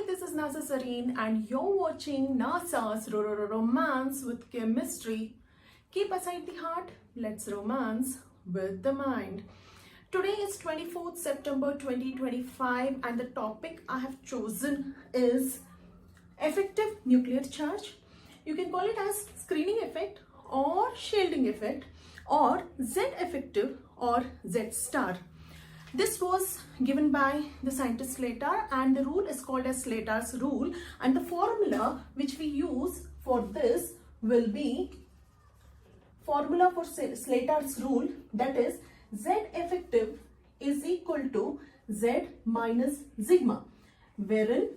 Hi, this is NASA Sareen and you're watching NASA's Romance with Chemistry. Keep aside the heart, let's romance with the mind. Today is 24th September 2025 and the topic I have chosen is effective nuclear charge. You can call it as screening effect or shielding effect or Z effective or Z star. This was given by the scientist Slater and the rule is called as Slaters Rule, and the formula which we use for this will be formula for Slaters Rule, that is Z effective is equal to Z minus sigma, wherein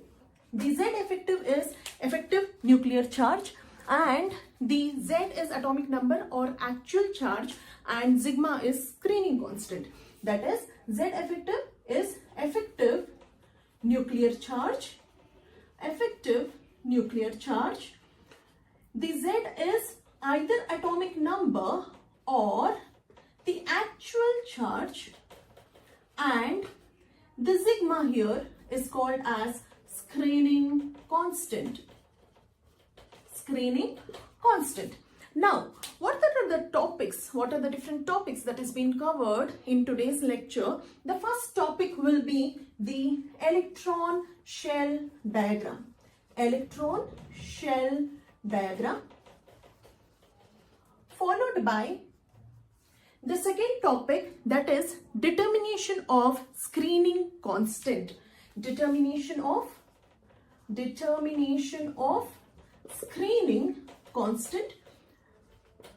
the Z effective is effective nuclear charge and the Z is atomic number or actual charge and sigma is screening constant. That is, Z effective is effective nuclear charge, effective nuclear charge. The Z is either atomic number or the actual charge, and the sigma here is called as screening constant. Screening constant. Now, what are the topics? What are the different topics that has been covered in today's lecture? The first topic will be the electron shell diagram. Electron shell diagram. Followed by the second topic, that is determination of screening constant. Determination of screening constant.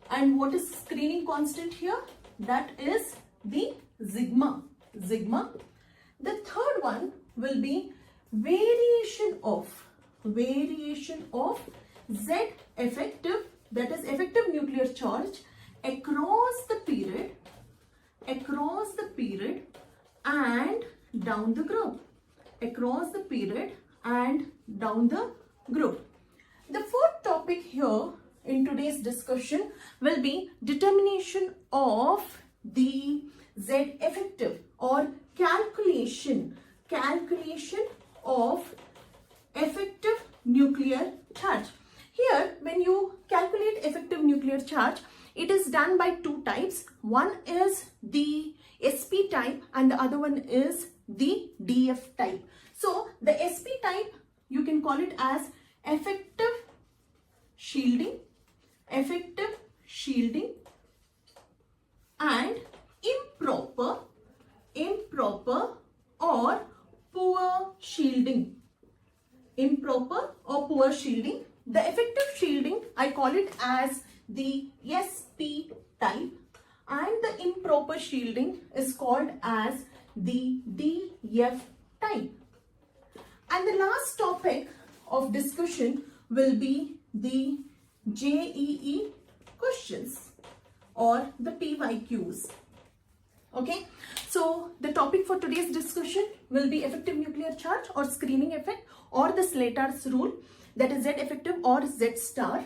And what is screening constant here? That is the sigma. The third one will be variation of Z effective, that is effective nuclear charge across the period and down the group. Across the period and down the group. The fourth topic here in today's discussion will be determination of the Z effective or calculation of effective nuclear charge. Here, when you calculate effective nuclear charge, it is done by two types. One is the SP type and the other one is the DF type. So, the SP type, you can call it as effective shielding and improper or poor shielding. The effective shielding, I call it as the SP type, and the improper shielding is called as the DF type. And the last topic of discussion will be the JEE questions or the PYQs. Okay, so the topic for today's discussion will be effective nuclear charge or screening effect or the Slaters rule, that is Z effective or Z star.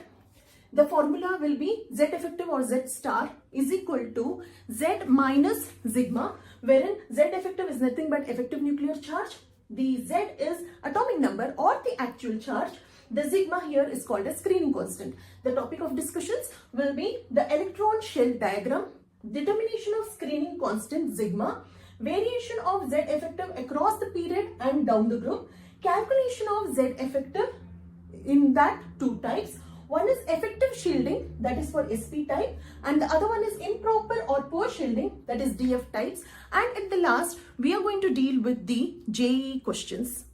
The formula will be Z effective or Z star is equal to Z minus sigma, wherein Z effective is nothing but effective nuclear charge. The Z is atomic number or the actual charge. The sigma here is called a screening constant. The topic of discussions will be the electron shell diagram, determination of screening constant sigma, variation of Z effective across the period and down the group, calculation of Z effective in that two types. One is effective shielding, that is for SP type, and the other one is improper or poor shielding, that is DF types. And at the last, we are going to deal with the JEE questions.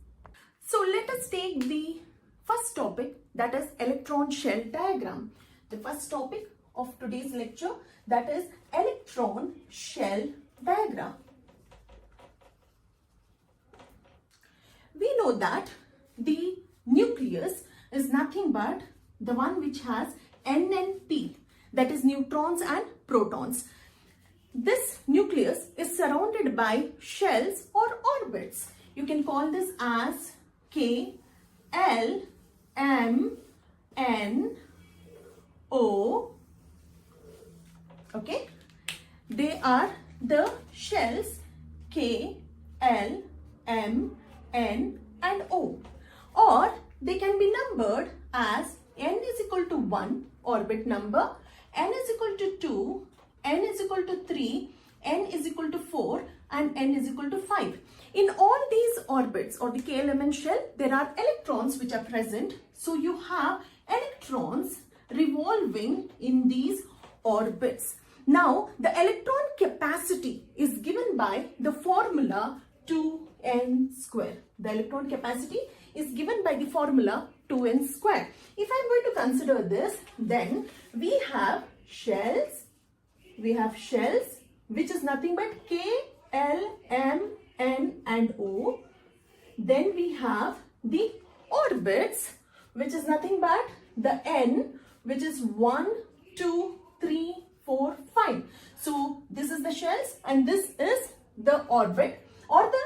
So let us take the first topic, that is electron shell diagram. The first topic of today's lecture, that is electron shell diagram. We know that the nucleus is nothing but the one which has N and P, that is neutrons and protons. This nucleus is surrounded by shells or orbits. You can call this as K, L, M, N, O. Okay, they are the shells K, L, M, N and O. or they can be numbered as n is equal to 1 orbit number, n is equal to 2, n is equal to 3, n is equal to 4 and n is equal to 5. In all these orbits or the k element shell, there are electrons which are present. So you have electrons revolving in these orbits. Now the electron capacity is given by the formula 2n square. The electron capacity is given by the formula 2n square. If I'm going to consider this, then we have shells which is nothing but K, L, M, N and O. Then we have the orbits which is nothing but the N, which is 1, 2, 3, 4, 5. So this is the shells and this is the orbit, or the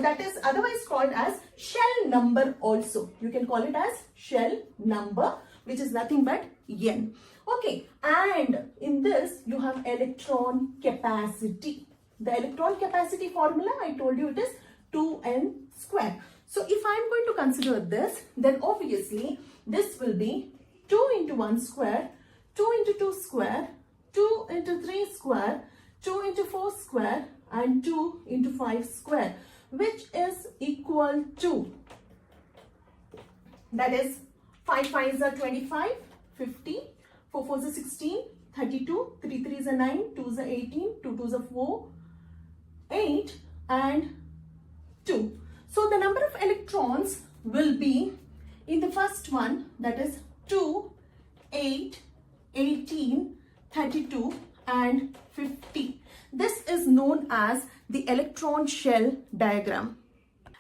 that is otherwise called as shell number also. You can call it as shell number, which is nothing but n. Okay, and in this you have electron capacity. The electron capacity formula, I told you, it is 2n square. So if I am going to consider this, then obviously this will be 2 into 1 square, 2 into 2 square, 2 into 3 square, 2 into 4 square and 2 into 5 square, which is equal to, that is 5 5s are 25, 50, 4 4s are 16, 32, 3 3s are 9, 2s are 18, 2 2s are 4, 8 and 2. So the number of electrons will be in the first one, that is 2, 8, 18, 32 and 50. This is known as the electron shell diagram.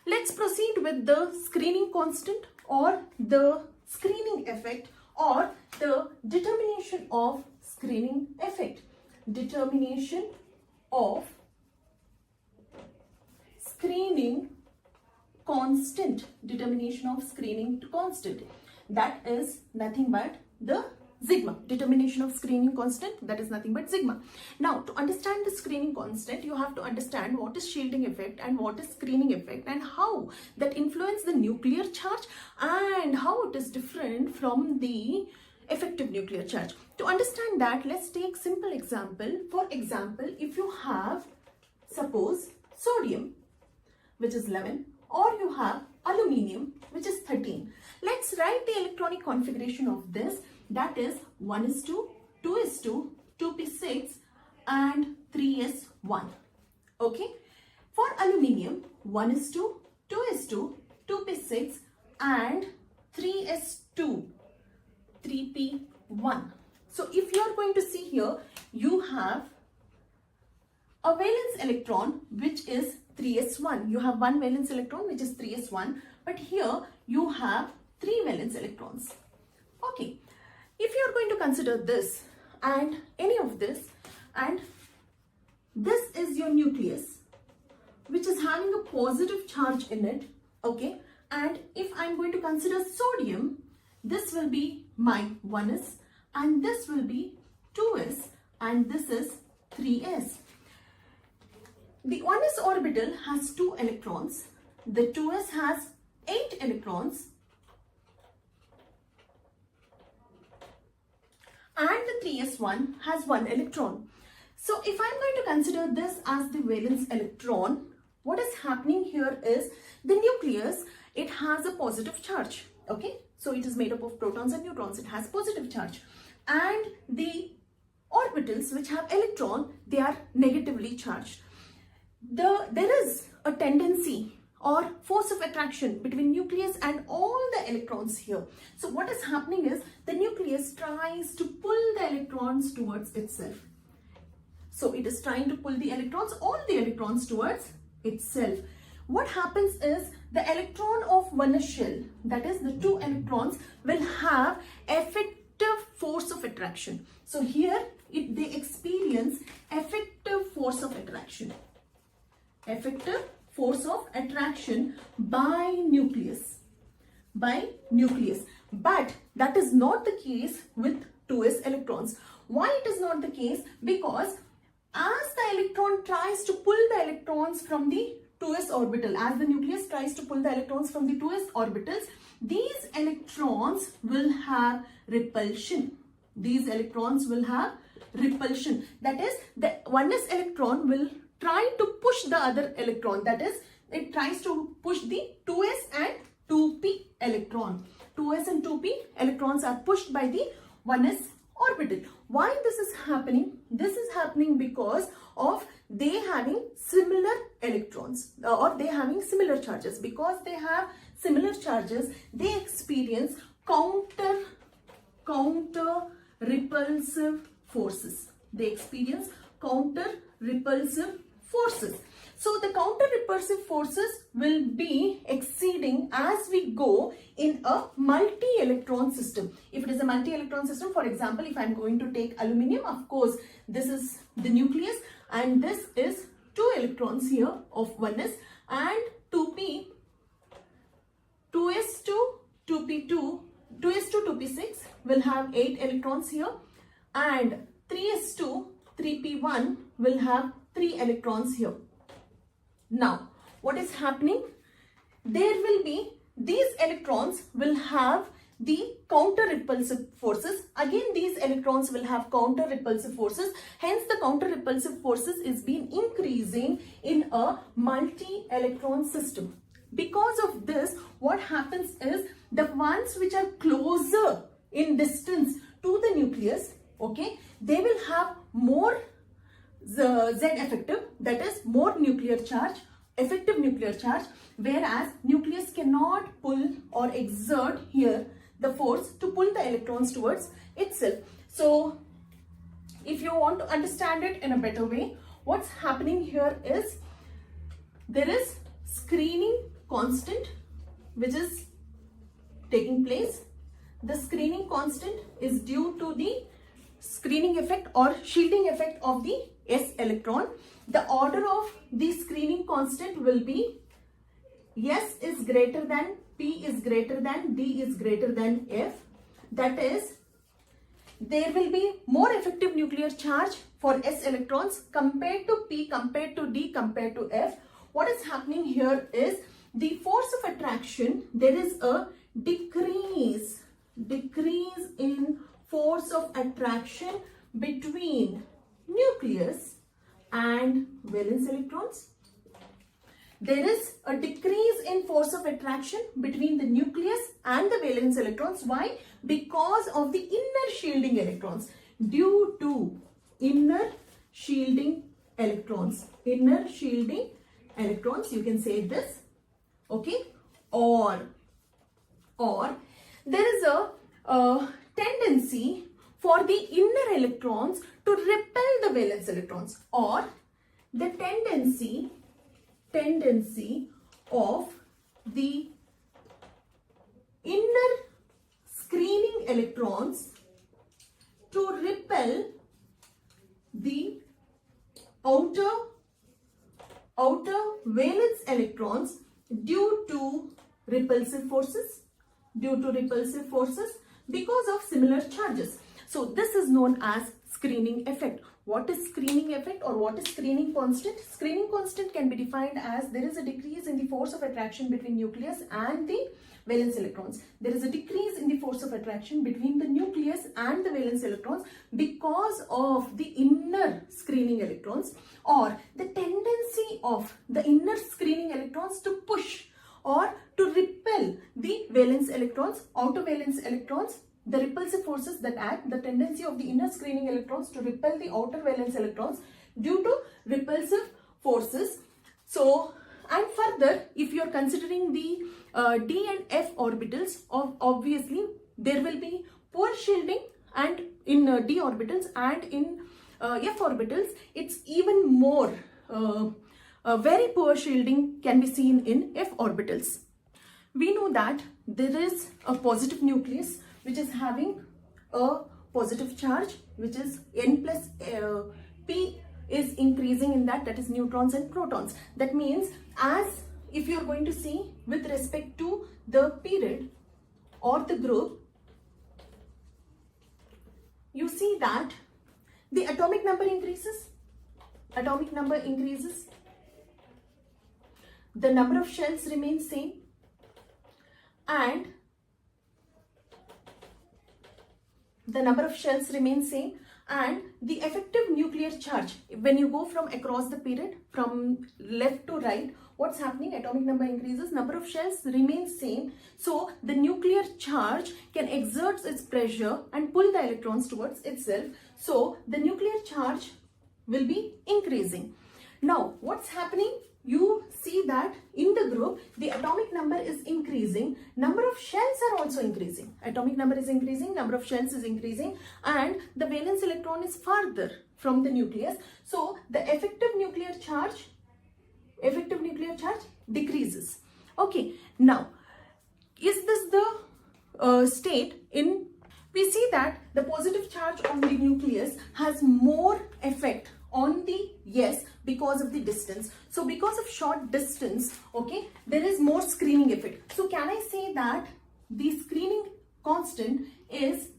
Let's proceed with the screening constant or the screening effect or the determination of screening effect. Determination of screening constant. Determination of screening constant. That is nothing but the sigma. Determination of screening constant, that is nothing but sigma. Now, to understand the screening constant, you have to understand what is shielding effect and what is screening effect and how that influence the nuclear charge and how it is different from the effective nuclear charge. To understand that, let's take simple example. For example, if you have, suppose, sodium, which is 11, or you have aluminium, which is 13. Let's write the electronic configuration of this. That is 1:2, 2:2, 2p6 and 3s1. Okay. For aluminium, 1:2, 2:2, 2p6 and 3s2, 3p1. So if you are going to see here, you have a valence electron which is 3s1. You have one valence electron which is 3s1, but here you have 3 valence electrons. Okay. If you are going to consider this and any of this, and this is your nucleus which is having a positive charge in it, okay, and if I am going to consider sodium, this will be my 1s and this will be 2s and this is 3s. The 1s orbital has 2 electrons, the 2s has 8 electrons and the 3s1 has 1 electron. So if I'm going to consider this as the valence electron, what is happening here is the nucleus, it has a positive charge, okay? So it is made up of protons and neutrons, it has positive charge. And the orbitals which have electron, they are negatively charged. There is a tendency or force of attraction between nucleus and all the electrons here. So what is happening is the nucleus tries to pull the electrons towards itself. So it is trying to pull the electrons, all the electrons towards itself. What happens is the electron of one shell, that is the 2 electrons, will have effective force of attraction. So here they experience effective force of attraction. Effective force of attraction by nucleus. But that is not the case with 2s electrons. Why it is not the case? Because as the electron tries to pull the electrons from the 2s orbital. As the nucleus tries to pull the electrons from the 2s orbitals, these electrons will have repulsion. These electrons will have repulsion. That is, the 1s electron will try to push the other electron. That is, it tries to push the 2s and 2p electron. 2s and 2p electrons are pushed by the 1s orbital. Why this is happening? This is happening because of they having similar electrons or they having similar charges. Because they have similar charges, they experience counter repulsive forces. They experience counter repulsive forces. So the counter repulsive forces will be exceeding as we go in a multi-electron system. If it is a multi-electron system, for example, if I am going to take aluminium, of course, this is the nucleus and this is 2 electrons here of 1s and 2p, 2s2, 2p2, 2s2, 2p6 will have 8 electrons here and 3s2, 3p1 will have 3 electrons here. Now, what is happening? There will be, these electrons will have the counter repulsive forces. Again, these electrons will have counter repulsive forces. Hence, the counter repulsive forces is being increasing in a multi-electron system. Because of this, what happens is the ones which are closer in distance to the nucleus, okay, they will have more Z effective, that is more nuclear charge, effective nuclear charge, whereas nucleus cannot pull or exert here the force to pull the electrons towards itself. So if you want to understand it in a better way, what's happening here is there is screening constant which is taking place. The screening constant is due to the screening effect or shielding effect of the s electron. The order of the screening constant will be S is greater than P is greater than D is greater than F. That is, there will be more effective nuclear charge for s electrons compared to P, compared to D, compared to F. What is happening here is the force of attraction, there is a decrease in force of attraction between nucleus and valence electrons. There is a decrease in force of attraction between the nucleus and the valence electrons. Why? Because of the inner shielding electrons. Due to inner shielding electrons. Inner shielding electrons, you can say this. Okay? Or there is a tendency for the inner electrons to repel the valence electrons, or the tendency of the inner screening electrons to repel the outer valence electrons due to repulsive forces, because of similar charges. So this is known as screening effect. What is screening effect or what is screening constant? Screening constant can be defined as there is a decrease in the force of attraction between nucleus and the valence electrons. There is a decrease in the force of attraction between the nucleus and the valence electrons because of the inner screening electrons, or the tendency of the inner screening electrons to push or to repel the valence electrons, outer valence electrons. The repulsive forces that act, the tendency of the inner screening electrons to repel the outer valence electrons due to repulsive forces. So, and further, if you are considering the D and F orbitals, obviously there will be poor shielding and in D orbitals, and in F orbitals it's even more very poor shielding can be seen in F orbitals. We know that there is a positive nucleus which is having a positive charge, which is N plus P is increasing in that is neutrons and protons. That means, as if you are going to see with respect to the period or the group, you see that the atomic number increases. the number of shells remains same, and the number of shells remains same, and the effective nuclear charge, when you go from across the period from left to right, what's happening? Atomic number increases, number of shells remains same, so the nuclear charge can exert its pressure and pull the electrons towards itself, so the nuclear charge will be increasing. Now what's happening? You see that in the group the atomic number is increasing, number of shells are also increasing. Atomic number is increasing, number of shells is increasing, and the valence electron is farther from the nucleus, so the effective nuclear charge decreases. Okay, now is this the state in, we see that the positive charge on the nucleus has more effect on the yes because of the distance. So because of short distance, okay, there is more screening effect. So can I say that the screening constant is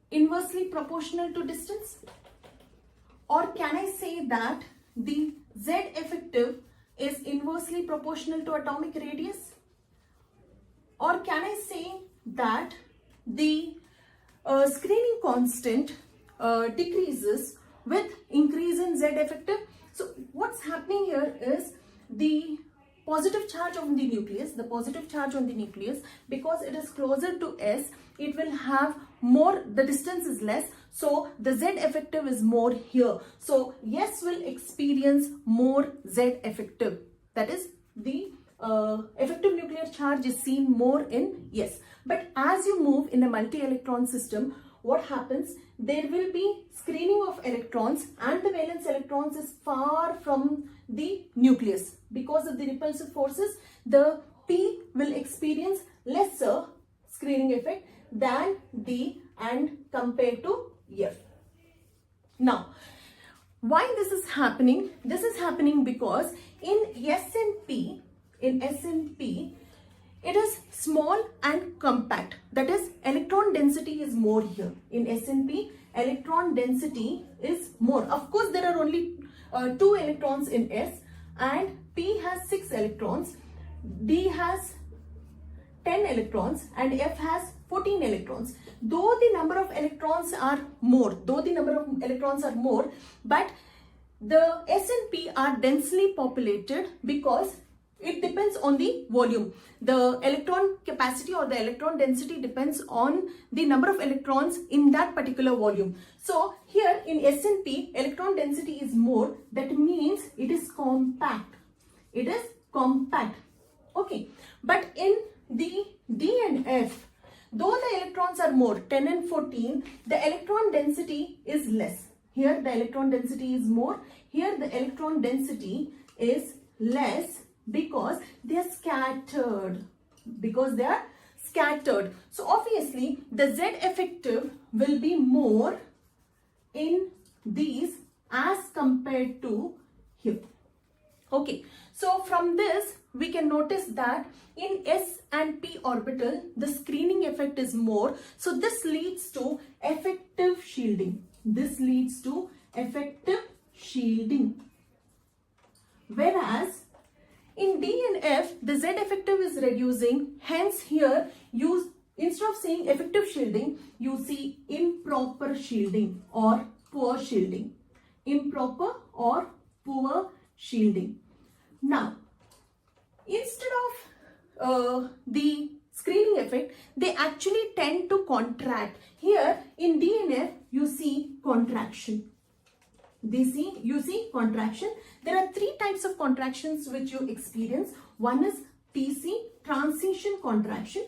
inversely proportional to distance? Or can I say that the Z effective is inversely proportional to atomic radius? Or can I say that the screening constant decreases with increase in Z effective? So what's happening here is the positive charge on the nucleus, because it is closer to S, it will have more, the distance is less, so the Z effective is more here. So yes will experience more Z effective, that is the effective nuclear charge is seen more in yes. But as you move in a multi-electron system, what happens? There will be screening of electrons, and the valence electrons is far from the nucleus. Because of the repulsive forces, the P will experience lesser screening effect than D and compared to F. Now, why this is happening? This is happening because in S and P, it is small and compact. That is, electron density is more here. In S and P, electron density is more. Of course, there are only 2 electrons in S, and P has 6 electrons, D has 10 electrons, and F has 14 electrons. Though the number of electrons are more, but the S and P are densely populated because it depends on the volume. The electron capacity or the electron density depends on the number of electrons in that particular volume. So here in S and P, electron density is more. That means it is compact. Okay. But in the D and F, though the electrons are more, 10 and 14, the electron density is less. Here the electron density is more. Here the electron density is less, because they are scattered. So obviously the Z effective will be more in these as compared to here. Okay, so from this we can notice that in S and P orbital the screening effect is more. So this leads to effective shielding. Whereas in D and F, the Z effective is reducing. Hence here, instead of saying effective shielding, you see improper shielding or poor shielding. Now, instead of the screening effect, they actually tend to contract. Here in D and F, you see contraction. You see contraction. There are 3 types of contractions which you experience. One is TC, transition contraction.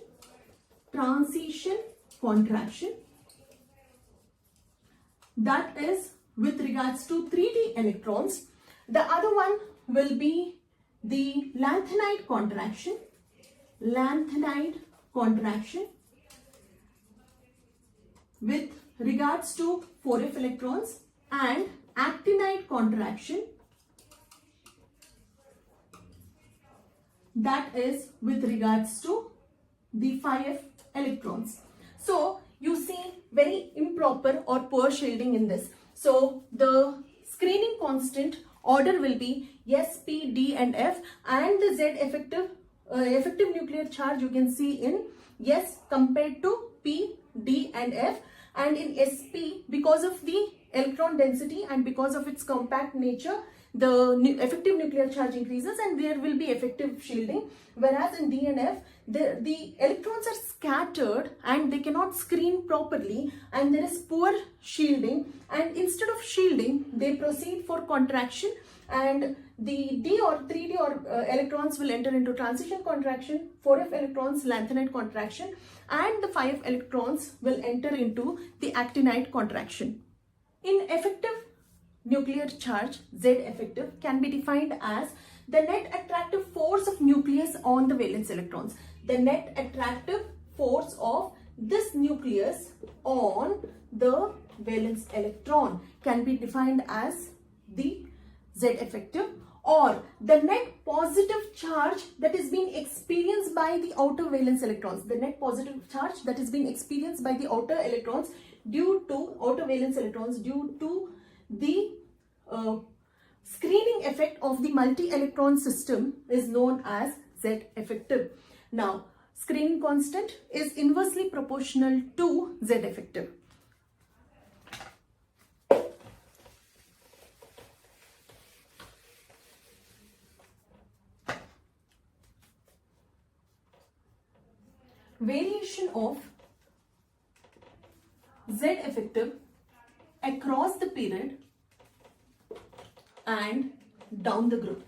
That is with regards to 3D electrons. The other one will be the lanthanide contraction. With regards to 4f electrons, and actinide contraction, that is with regards to the 5f electrons. So you see very improper or poor shielding in this. So the screening constant order will be S, P, D and F, and the Z effective nuclear charge you can see in S compared to P, D and F, and in Sp, because of the electron density and because of its compact nature, the effective nuclear charge increases and there will be effective shielding, whereas in D and F the electrons are scattered and they cannot screen properly and there is poor shielding, and instead of shielding they proceed for contraction, and the D or 3D electrons will enter into transition contraction, 4F electrons lanthanide contraction, and the 5 electrons will enter into the actinide contraction. In effective nuclear charge, Z effective can be defined as the net attractive force of nucleus on the valence electrons. The net attractive force of this nucleus on the valence electron can be defined as the Z effective, or the net positive charge that is being experienced by the outer valence electrons. The net positive charge that is being experienced by the outer electrons due to outer valence electrons due to the screening effect of the multi-electron system is known as Z effective. Now, screening constant is inversely proportional to Z effective. Variation of Z effective across the period and down the group.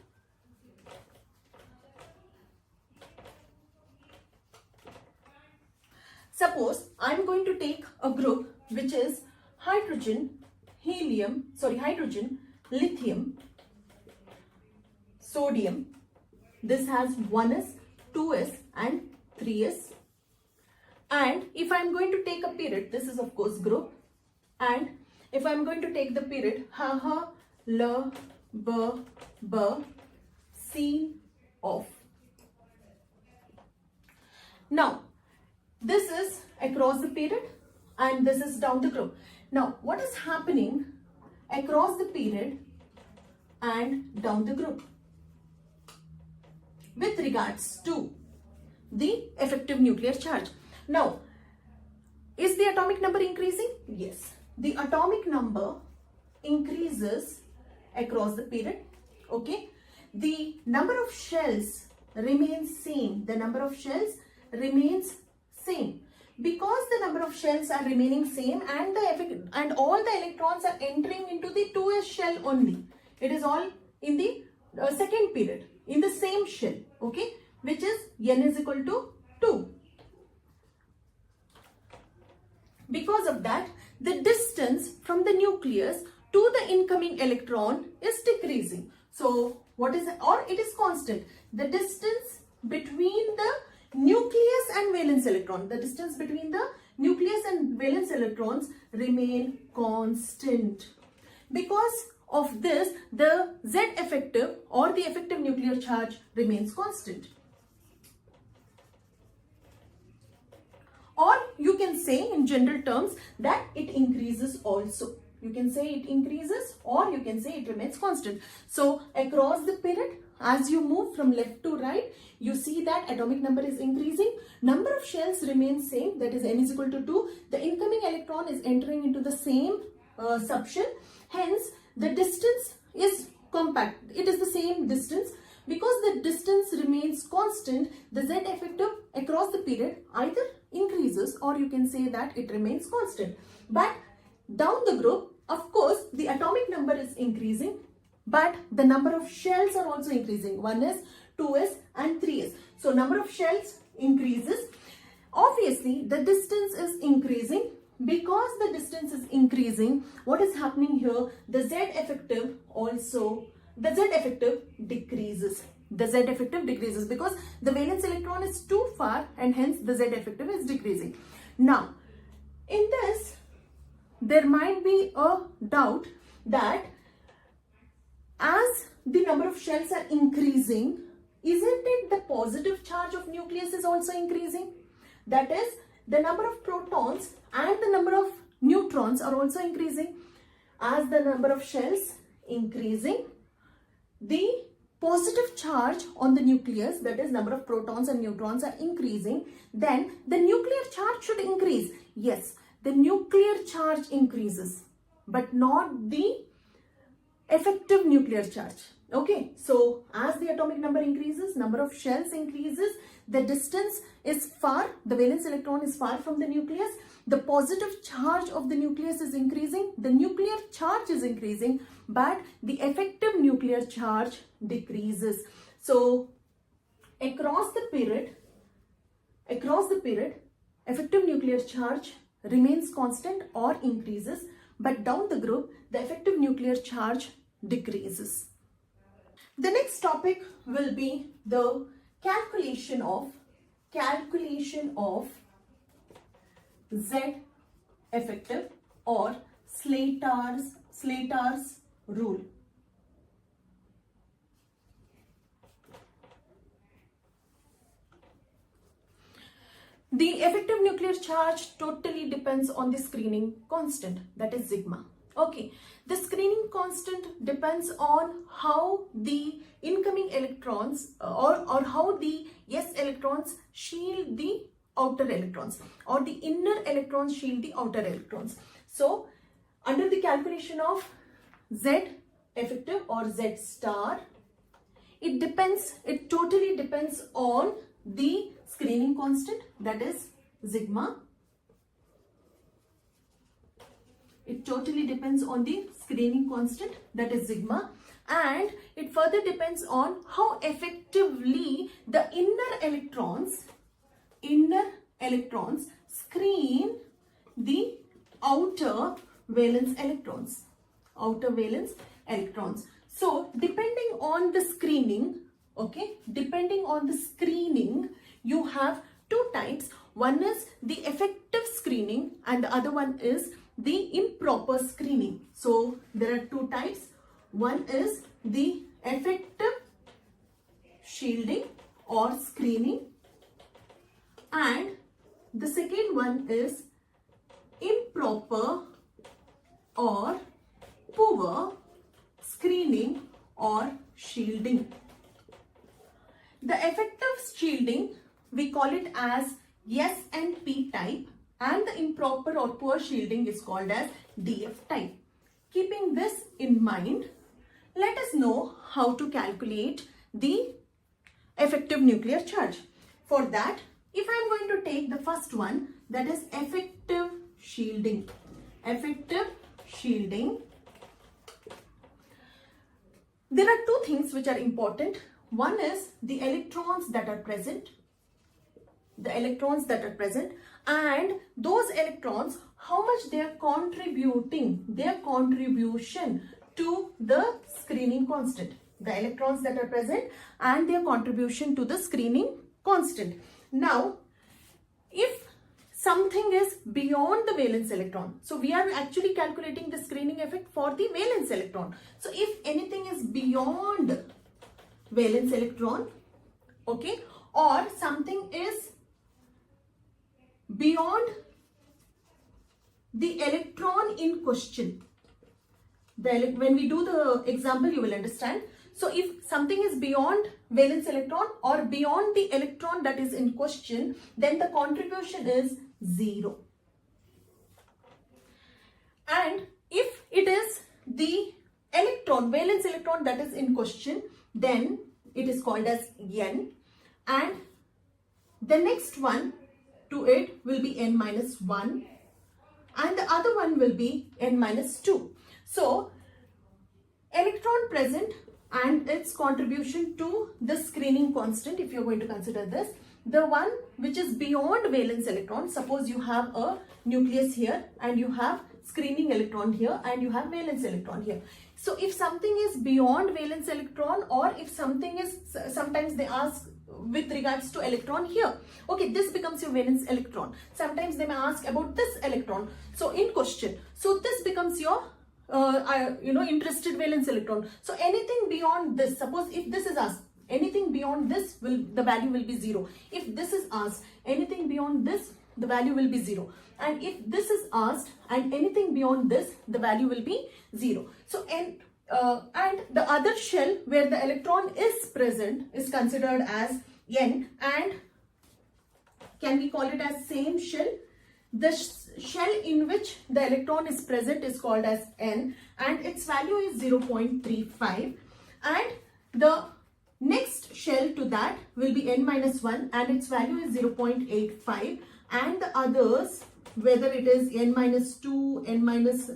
Suppose I am going to take a group which is hydrogen, lithium, sodium. This has 1s, 2s and 3s. And if I am going to take a period, this is of course group, and if I am going to take the period Ha, L, B, C, off. Now, this is across the period and this is down the group. Now, what is happening across the period and down the group with regards to the effective nuclear charge? Now, is the atomic number increasing? Yes. The atomic number increases across the period. Okay. The number of shells remains same. The number of shells remains same. Because the number of shells are remaining same and all the electrons are entering into the 2s shell only. It is all in the second period in the same shell. Okay. Which is n is equal to 2. Because of that, the distance from the nucleus to the incoming electron is decreasing. So, what is it? Or it is constant. The distance between the nucleus and valence electron, the distance between the nucleus and valence electrons remain constant. Because of this, the Z effective or the effective nuclear charge remains constant. Or you can say in general terms that it increases also. You can say it increases or you can say it remains constant. So across the period, as you move from left to right, you see that atomic number is increasing. Number of shells remains same, that is n is equal to 2. The incoming electron is entering into the same subshell. Hence, the distance is compact. It is the same distance. Because the distance remains constant, the Z effective across the period either increases or you can say that it remains constant. But down the group, of course, the atomic number is increasing, but the number of shells are also increasing. 1s, 2s and 3s. So number of shells increases. Obviously, the distance is increasing. Because the distance is increasing, what is happening here? The Z effective decreases. The Z effective decreases because the valence electron is too far and hence the Z effective is decreasing. Now, in this, there might be a doubt that as the number of shells are increasing, isn't it the positive charge of nucleus is also increasing? That is, the number of protons and the number of neutrons are also increasing. As the number of shells increasing, the positive charge on the nucleus, that is number of protons and neutrons are increasing, then the nuclear charge should increase. Yes, the nuclear charge increases, but not the effective nuclear charge. Okay, so as the atomic number increases, number of shells increases, the distance is far, the valence electron is far from the nucleus, the positive charge of the nucleus is increasing, the nuclear charge is increasing, but the effective nuclear charge decreases. So across the period, effective nuclear charge remains constant or increases, but down the group, the effective nuclear charge decreases. The next topic will be the calculation of Z effective or Slaters rule. The effective nuclear charge totally depends on the screening constant, that is sigma. Okay, the screening constant depends on how the incoming electrons or how the S electrons shield the outer electrons, or the inner electrons shield the outer electrons. So under the calculation of Z effective or Z star, it totally depends on the screening constant, that is sigma. It totally depends on the screening constant, that is sigma, and it further depends on how effectively the inner electrons screen the outer valence electrons. So depending on the screening, you have two types. One is the effective screening and the other one is the improper screening. So there are two types. One is the effective shielding or screening, and the second one is improper or poor screening or shielding. The effective shielding, we call it as S and P type, and the improper or poor shielding is called as DF type. Keeping this in mind, let us know how to calculate the effective nuclear charge. For that, if I am going to take the first one, that is effective shielding. There are two things which are important. One is the electrons that are present, and those electrons, how much they are contributing, their contribution to the screening constant. The electrons that are present and their contribution to the screening constant. Now, if something is beyond the valence electron, so we are actually calculating the screening effect for the valence electron. So if anything is beyond valence electron, okay, or something is beyond the electron in question, when we do the example you will understand. So if something is beyond valence electron or beyond the electron that is in question, then the contribution is 0. And if it is the electron, valence electron that is in question, then it is called as N, and the next one to it will be N minus 1, and the other one will be N minus 2. So electron present and its contribution to the screening constant, if you are going to consider this, the one which is beyond valence electron, suppose you have a nucleus here and you have screening electron here and you have valence electron here. So if something is beyond valence electron, or if something is, sometimes they ask with regards to electron here, okay, this becomes your valence electron. Sometimes they may ask about this electron, so in question, so this becomes your interested valence electron. So anything beyond this, suppose if this is asked, anything beyond this, the value will be 0. If this is asked, anything beyond this, the value will be 0. And if this is asked and anything beyond this, the value will be 0. So and the other shell where the electron is present is considered as N, and can we call it as same shell? The shell in which the electron is present is called as N, and its value is 0.35, and the next shell to that will be N minus 1 and its value is 0.85, and the others, whether it is N minus 2, N minus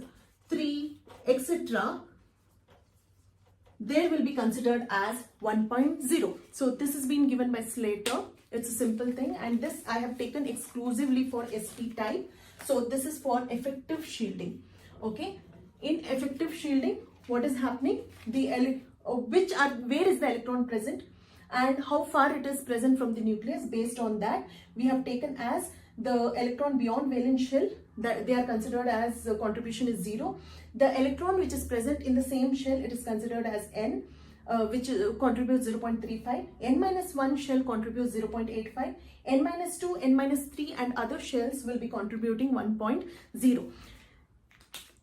3, etc., they will be considered as 1.0. So this has been given by Slater. It's a simple thing, and this I have taken exclusively for SP type. So this is for effective shielding. Okay, in effective shielding, what is happening? Where is the electron present and how far it is present from the nucleus. Based on that, we have taken as the electron beyond valence shell, that they are considered as contribution is 0. The electron which is present in the same shell, it is considered as N, which contributes 0.35. N minus 1 shell contributes 0.85. N minus 2, N minus 3 and other shells will be contributing 1.0.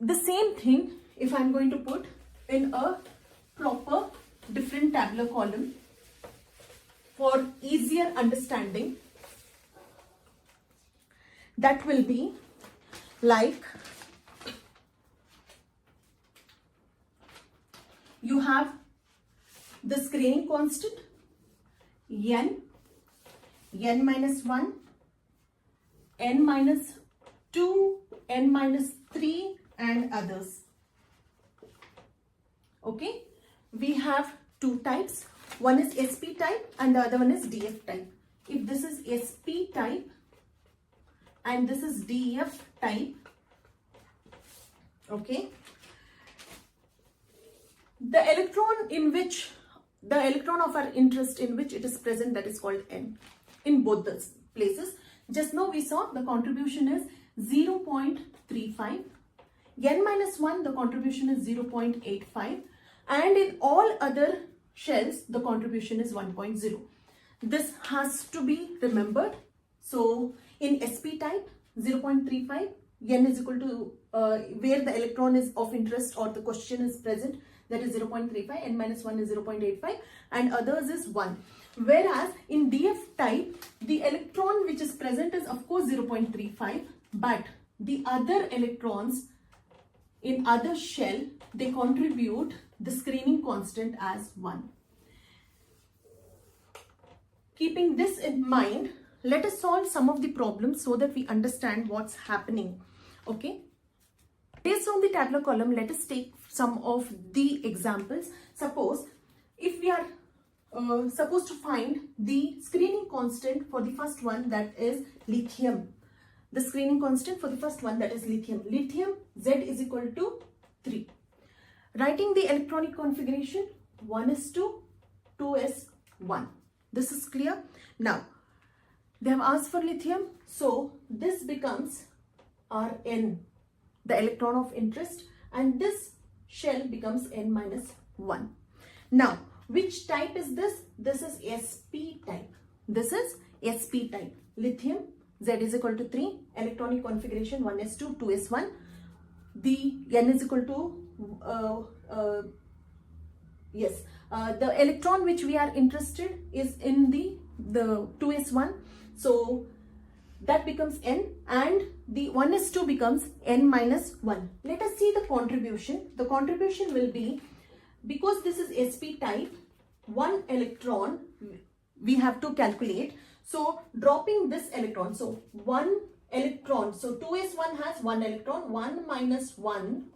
The same thing if I am going to put in a proper different tabular column for easier understanding. That will be like, you have the screening constant N, N minus 1, N minus 2, N minus 3 and others. Okay, we have two types. One is SP type and the other one is DF type. If this is SP type and this is DF type, okay, the electron of our interest in which it is present, that is called N in both the places. Just now we saw the contribution is 0.35. N minus 1, the contribution is 0.85, and in all other shells the contribution is 1.0. This has to be remembered. So in SP type, 0.35, N is equal to where the electron is of interest or the question is present, that is 0.35, N minus 1 is 0.85 and others is 1. Whereas in DF type, the electron which is present is of course 0.35, but the other electrons in other shell, they contribute the screening constant as 1. Keeping this in mind, let us solve some of the problems so that we understand what's happening. Okay. Based on the tabular column, let us take some of the examples. Suppose if we are supposed to find the screening constant for the first one, that is lithium. The screening constant for the first one, that is lithium. Lithium Z is equal to 3. Writing the electronic configuration 1s2, 2s1. This is clear. Now, they have asked for lithium, so this becomes Rn, the electron of interest, and this shell becomes N minus 1. Now, which type is this? This is SP type. This is SP type. Lithium, Z is equal to 3, electronic configuration 1s2, 2s1. The N is equal to, the electron which we are interested is in the 2s1. So that becomes N, and the 1s2 becomes N minus 1. Let us see the contribution. The contribution will be, because this is SP type, 1 electron we have to calculate. So dropping this electron, so 1 electron, so 2s1 has 1 electron, 1 minus 1.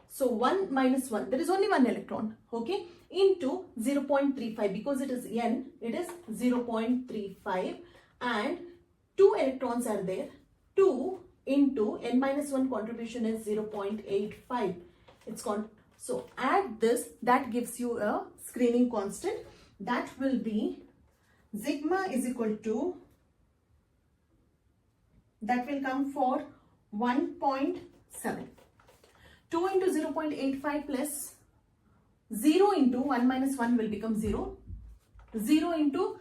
So 1 minus 1, there is only 1 electron, okay, into 0.35, because it is N, it is 0.35, and 2 electrons are there. 2 into N minus 1 contribution is 0.85. So add this, that gives you a screening constant. That will be sigma is equal to, that will come for 1.7. 2 into 0.85 plus 0 into 1 minus 1 will become 0. 0 into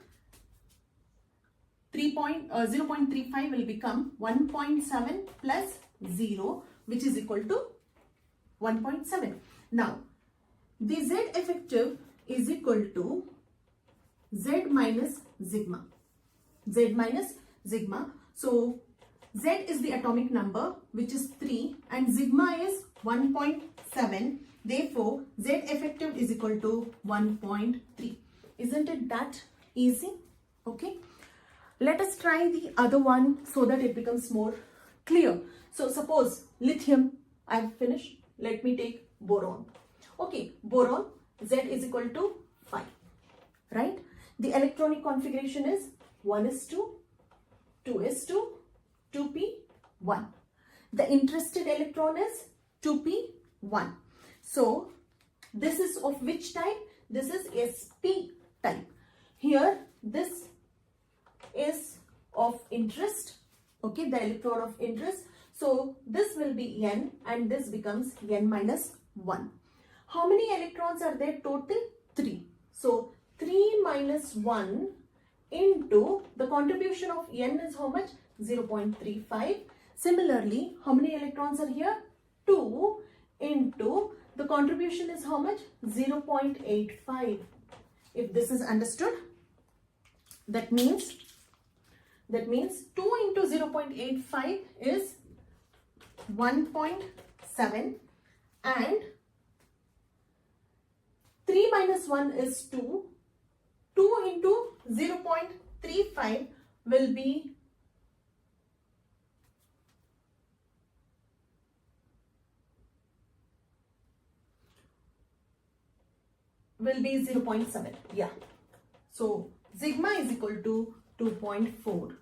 0.35 will become 1.7 plus 0, which is equal to 1.7. Now, the Z effective is equal to Z minus sigma. Z minus sigma. So, Z is the atomic number, which is 3, and sigma is 1.7. Therefore, Z effective is equal to 1.3. Isn't it that easy? Okay. Let us try the other one so that it becomes more clear. So, suppose lithium, I've finished. Let me take boron. Okay, boron, Z is equal to 5. Right? The electronic configuration is 1s2, 2s2, 2p1. The interested electron is 2p1. So, this is of which type? This is sp type. Here, this is of interest. Okay, the electron of interest. So, this will be n and this becomes n minus 1. How many electrons are there total? 3. So, 3 minus 1 into the contribution of n is how much? 0.35. Similarly, how many electrons are here? 2 into the contribution is how much? 0.85. If this is understood, that means 2 into 0.85 is 1.7 and 3 minus 1 is 2. 2 into 0.35 will be 0.7. Yeah. So, sigma is equal to 2.4.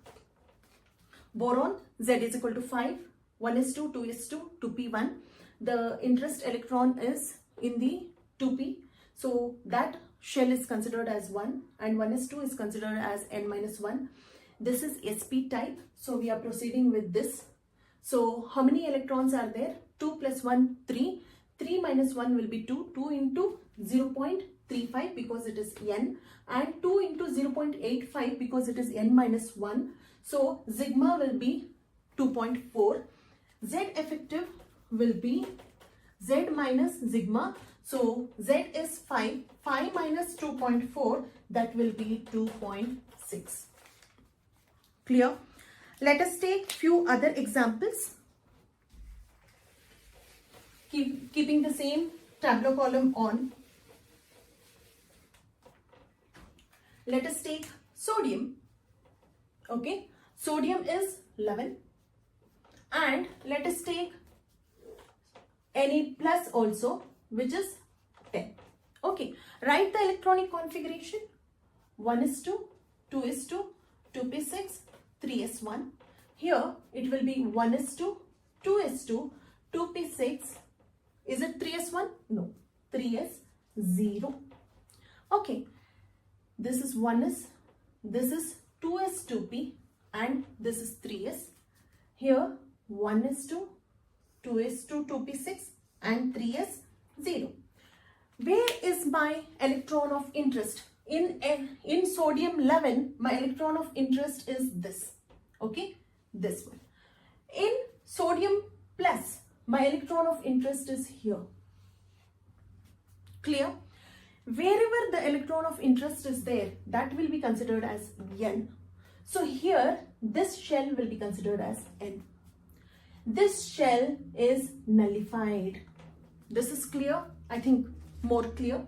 Boron, Z is equal to 5. 1s2, 2s2, 2p1. The interest electron is in the 2p. So, that shell is considered as 1 and 1s2 is considered as n minus 1. This is sp type. So, we are proceeding with this. So, how many electrons are there? 2 plus 1, 3. 3 minus 1 will be 2. 2 into 0.35 because it is n and 2 into 0.85 because it is n minus 1. So, sigma will be 2.4. Z effective will be Z minus sigma. So, Z is 5. 5 minus 2.4, that will be 2.6. Clear? Let us take few other examples. Keeping the same tabular column on. Let us take sodium. Okay, sodium is 11. And let us take Ne plus also, which is 10. Okay, write the electronic configuration. 1s2, 2s2, 2p6, 3s1. Here it will be 1s2, 2s2, 2p6. Is it 3s1? No, 3s0. Okay, this is 1s, this is 2s2p and this is 3s. Here 1s2, 2s2, 2p6 and 3s0. Where is my electron of interest? In sodium 11, my electron of interest is this. Okay, this one. In sodium plus, my electron of interest is here. Clear? Wherever the electron of interest is there, that will be considered as N. So here, this shell will be considered as N. This shell is nullified. This is clear? I think more clear.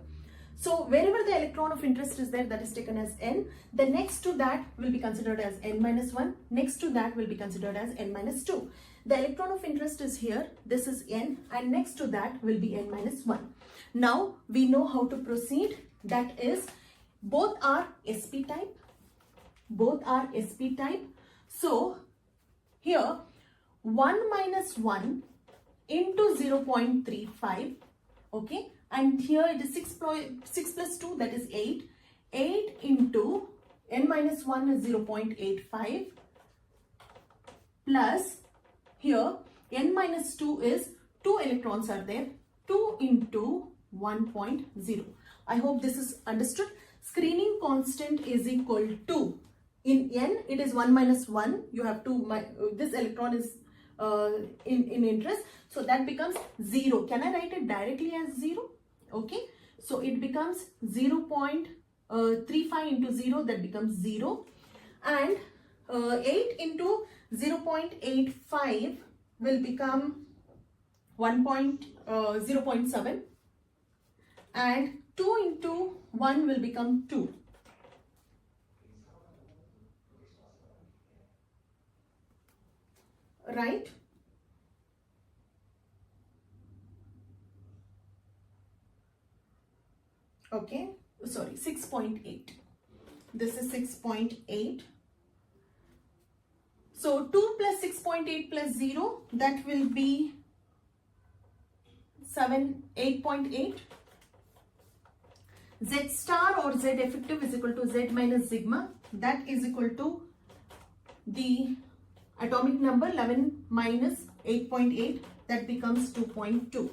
So wherever the electron of interest is there, that is taken as N. The next to that will be considered as N minus 1. Next to that will be considered as N minus 2. The electron of interest is here. This is N and next to that will be N minus 1. Now we know how to proceed. That is, both are sp type. Both are sp type. So here 1 minus 1 into 0.35. Okay. And here it is 6 plus 2, that is 8. 8 into n minus 1 is 0.85 plus here n minus 2 is 2 electrons are there. 2 into 1.0. I hope this is understood. Screening constant is equal to, in n it is 1 minus 1. You have to, this electron is in interest. So that becomes 0. Can I write it directly as 0? Okay. So it becomes 0.35 into 0, that becomes 0. And 8 into 0.85 will become 0.7. And 2 into 1 will become 2. Right? Okay, sorry, 6.8. This is 6.8. So 2 plus 6.8 plus 0, that will be 8.8. Z star or Z effective is equal to Z minus sigma. That is equal to the atomic number 11 minus 8.8. That becomes 2.2.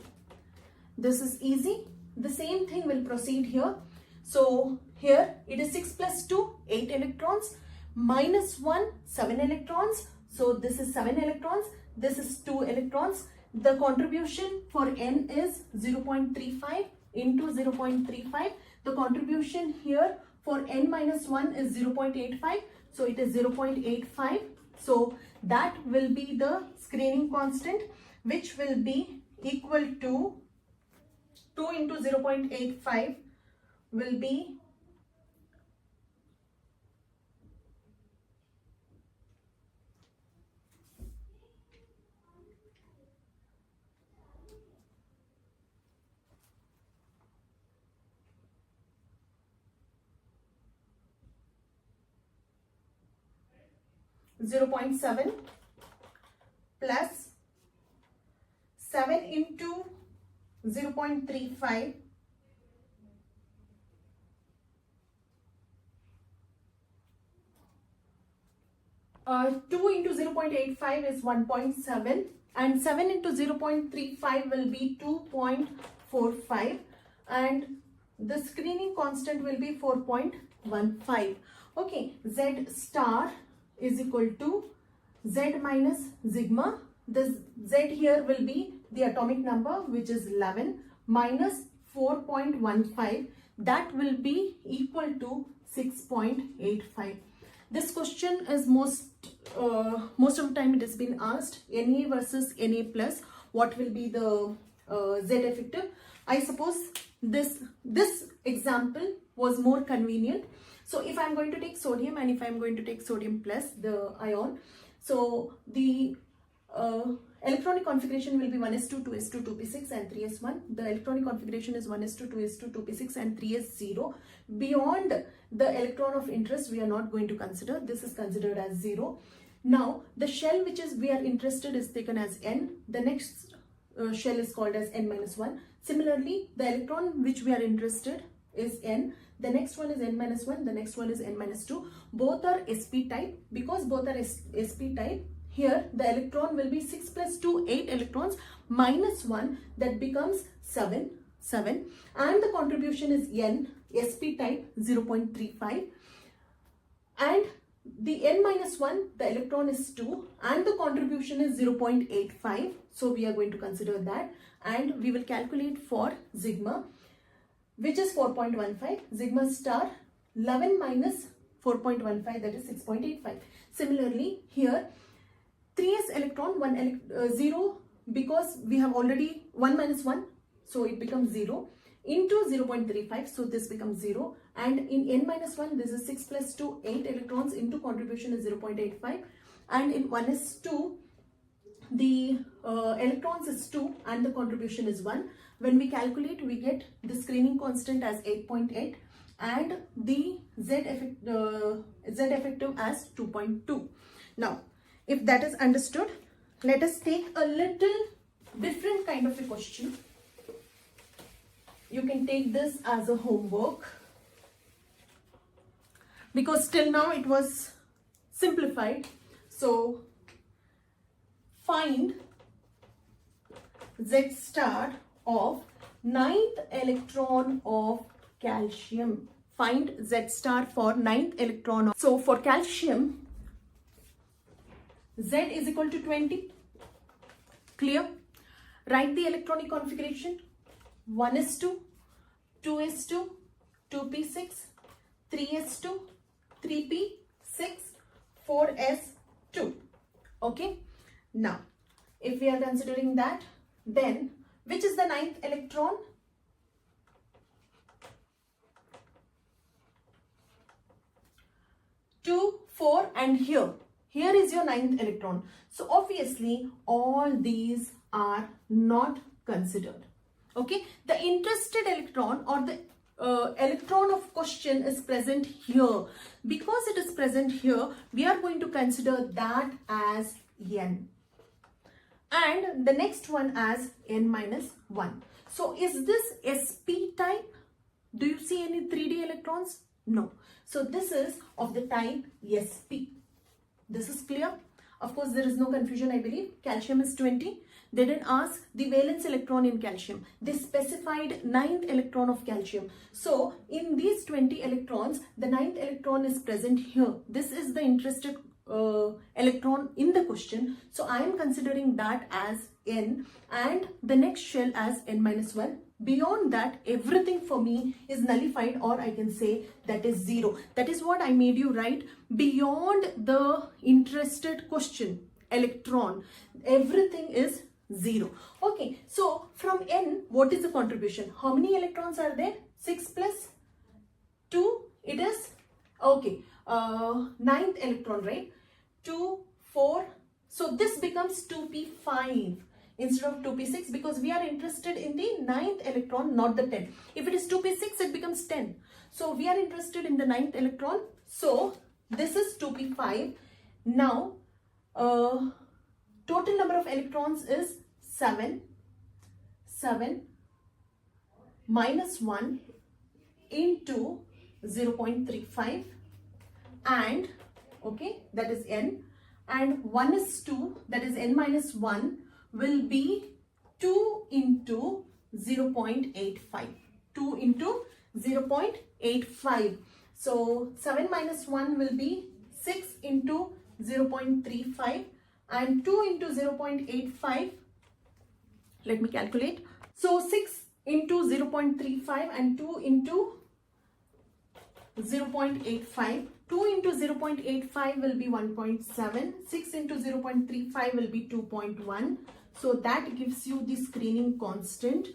This is easy. The same thing will proceed here. So here it is 6 plus 2, 8 electrons, minus 1, 7 electrons. So this is 7 electrons, this is 2 electrons. The contribution for N is 0.35 into 0.35. The contribution here for N minus 1 is 0.85. So it is 0.85. So that will be the screening constant, which will be equal to 2 into 0.85 will be 0.7 plus 7 into 0.35 . 2 into 0.85 is 1.7 and 7 into 0.35 will be 2.45 and the screening constant will be 4.15. Okay, Z star is equal to Z minus sigma. This Z here will be the atomic number, which is 11, minus 4.15. That will be equal to 6.85. This question is most of the time it has been asked, Na versus Na plus, what will be the Z effective. I suppose this example was more convenient. So if I'm going to take sodium and if I'm going to take sodium plus the ion, so the electronic configuration will be 1s2, 2s2, 2p6 and 3s1. The electronic configuration is 1s2, 2s2, 2p6 and 3s0. Beyond the electron of interest, we are not going to consider. This is considered as 0. Now, the shell which is we are interested is taken as N. The next shell is called as N minus 1. Similarly, the electron which we are interested is N. The next one is N minus 1. The next one is N minus 2. Both are sp type. Because both are sp type, here the electron will be 6 plus 2, 8 electrons, minus 1, that becomes 7. And the contribution is N, sp type 0.35. And the N minus 1, the electron is 2 and the contribution is 0.85. So we are going to consider that and we will calculate for sigma, which is 4.15. Sigma star 11 minus 4.15, that is 6.85. Similarly, here 3s electron, 0, because we have already 1 minus 1, so it becomes 0, into 0.35, so this becomes 0. And in N minus 1, this is 6 plus 2, 8 electrons, into contribution is 0.85. And in 1s2, the electrons is 2 and the contribution is 1. When we calculate, we get the screening constant as 8.8 and the Z effective as 2.2. Now, if that is understood, let us take a little different kind of a question. You can take this as a homework because till now it was simplified. So, find Z star of 9th electron of calcium. Find Z star for 9th electron. So, for calcium, Z is equal to 20. Clear? Write the electronic configuration. 1s2, 2s2, 2p6, 3s2, 3p6, 4s2. Okay. Now, if we are considering that, then which is the ninth electron? 2, 4 and here is your ninth electron. So obviously all these are not considered. Okay, the interested electron or the electron of question is present here. Because it is present here, we are going to consider that as n and the next one as n minus 1. So is this sp type? Do you see any 3D electrons? No. So this is of the type sp. This is clear? Of course, there is no confusion, I believe. Calcium is 20. They didn't ask the valence electron in calcium. They specified ninth electron of calcium. So in these 20 electrons, the ninth electron is present here. This is the interested electron in the question. So I am considering that as n and the next shell as n minus 1. Beyond that, everything for me is nullified, or I can say that is 0. That is what I made you write. Beyond the interested question electron, everything is 0. Okay, so from n, what is the contribution? How many electrons are there? 6 plus 2, it is, okay, ninth electron, right? 2, 4, so this becomes 2p5 instead of 2p6 because we are interested in the ninth electron, not the 10. If it is 2p6, it becomes 10. So we are interested in the ninth electron. So this is 2p5. Now, total number of electrons is 7. 7 minus 1 into 0.35 and, okay, that is n, and 1 is 2, that is n minus 1 will be 2 into 0.85. 2 into 0.85. So 7 minus 1 will be 6 into 0.35 and 2 into 0.85. Let me calculate. So 6 into 0.35 and 2 into 0.85. 2 into 0.85 will be 1.7. 6 into 0.35 will be 2.1. So that gives you the screening constant,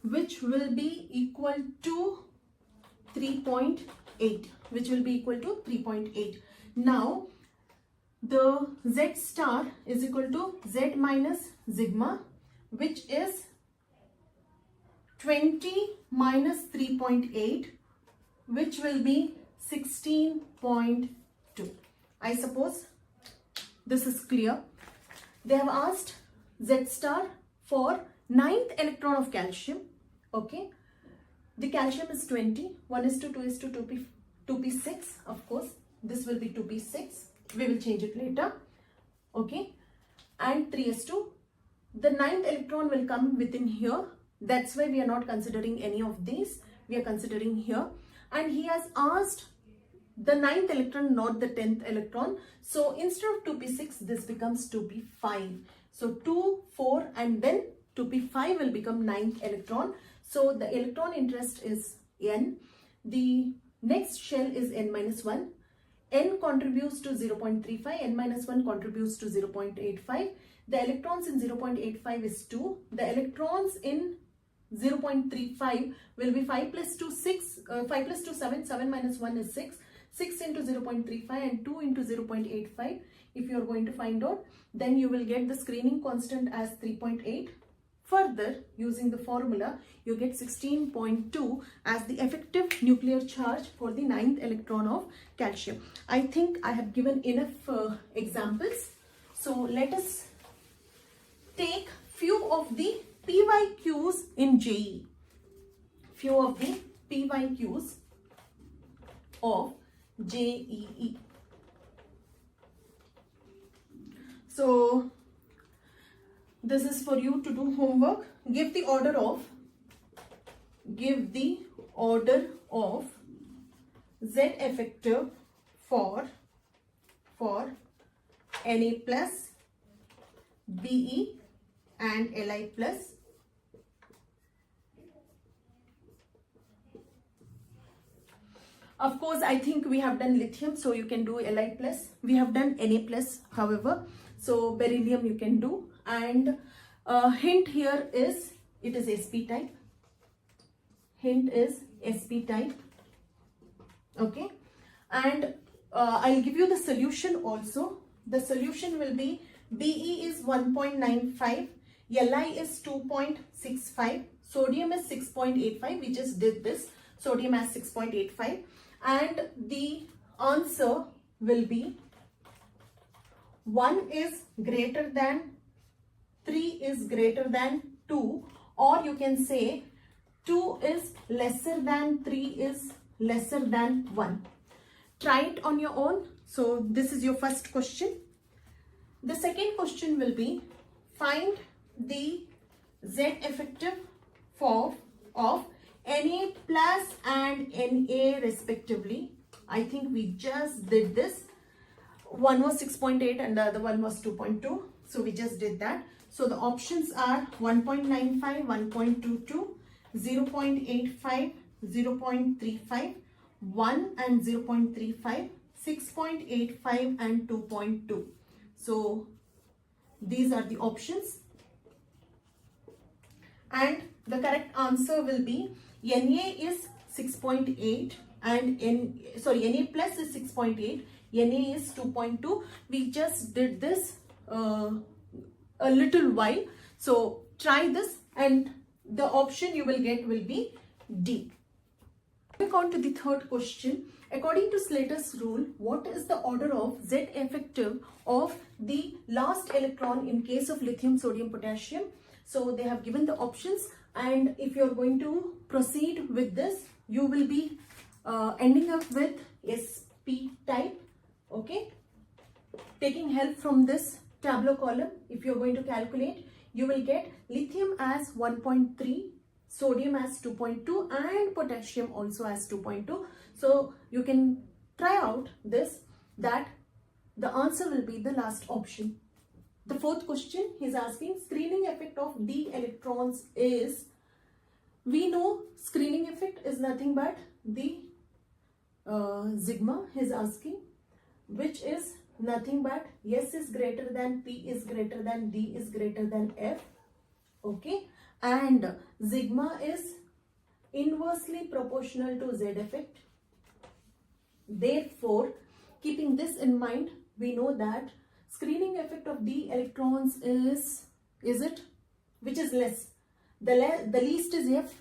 which will be equal to 3.8. Which will be equal to 3.8. Now, the Z star is equal to Z minus sigma, which is 20 minus 3.8, which will be 16.2. I suppose this is clear. They have asked Z star for ninth electron of calcium. Okay. The calcium is 20. 1 is to 2 is to 2p6. Of course, this will be 2p6. We will change it later. Okay. And 3 is to. The ninth electron will come within here. That's why we are not considering any of these. We are considering here. And he has asked the ninth electron, not the 10th electron. So instead of 2p6, this becomes 2p5. So 2, 4 and then 2p5 will become ninth electron. So the electron interest is n. The next shell is n minus 1. N contributes to 0.35. N minus 1 contributes to 0.85. The electrons in 0.85 is 2. The electrons in 0.35 will be 5 plus 2, 6. 5 plus 2, 7. 7 minus 1 is 6. 6 into 0.35 and 2 into 0.85. If you are going to find out, then you will get the screening constant as 3.8. Further, using the formula, you get 16.2 as the effective nuclear charge for the ninth electron of calcium. I think I have given enough examples. So let us take few of the PYQs in JEE. Few of the PYQs of JEE. So this is for you to do homework. Give the order of Z effective for Na plus, Be and Li plus. Of course, I think we have done lithium, so you can do Li plus. We have done Na plus, however, so beryllium you can do. And hint here is it is sp type. Hint is sp type. Okay, and I'll give you the solution also. The solution will be Be is 1.95, Li is 2.65, sodium is 6.85. We just did this. Sodium as 6.85, and the answer will be 1 is greater than 3 is greater than 2, or you can say 2 is lesser than 3 is lesser than 1. Try it on your own. So this is your first question. The second question will be find the Z effective of Na plus and Na respectively. I think we just did this. One was 6.8 and the other one was 2.2. So we just did that. So the options are 1.95, 1.22, 0.85, 0.35, 1 and 0.35, 6.85 and 2.2. So these are the options. And the correct answer will be Na is 6.8 and Na plus is 6.8, Na is 2.2. We just did this a little while. So try this and the option you will get will be D. Moving on to the third question. According to Slaters rule, what is the order of Z effective of the last electron in case of lithium, sodium, potassium? So they have given the options, and if you are going to proceed with this, you will be ending up with SP type. Okay, taking help from this tableau column, if you are going to calculate, you will get lithium as 1.3, sodium as 2.2 and potassium also as 2.2. So you can try out this, that the answer will be the last option. The fourth question is asking screening effect of d electrons is, we know screening effect is nothing but the sigma is asking, which is nothing but S is greater than P is greater than D is greater than F. Okay, and sigma is inversely proportional to Z effect. Therefore, keeping this in mind, we know that screening effect of d electrons is it, which is less. The least is F,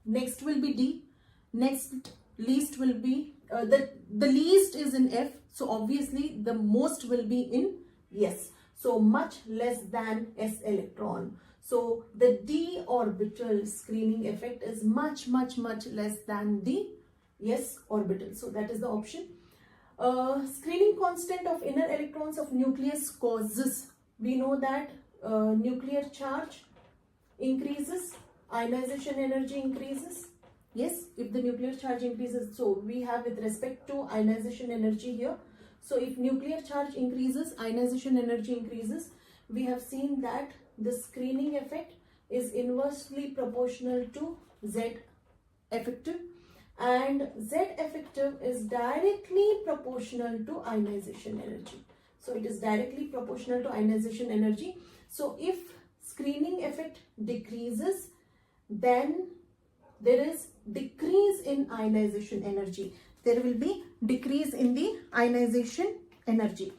next will be D, next least will be the least is in F, so obviously the most will be in S, so much less than S electron. So the d orbital screening effect is much less than the S orbital. So that is the option. Screening constant of inner electrons of nucleus causes, we know that nuclear charge increases, ionization energy increases. Yes, if the nuclear charge increases, so we have with respect to ionization energy here. So if nuclear charge increases, ionization energy increases. We have seen that the screening effect is inversely proportional to Z effective, and Z effective is directly proportional to ionization energy. So it is directly proportional to ionization energy. So if screening effect decreases, then there is decrease in ionization energy. There will be decrease in the ionization energy.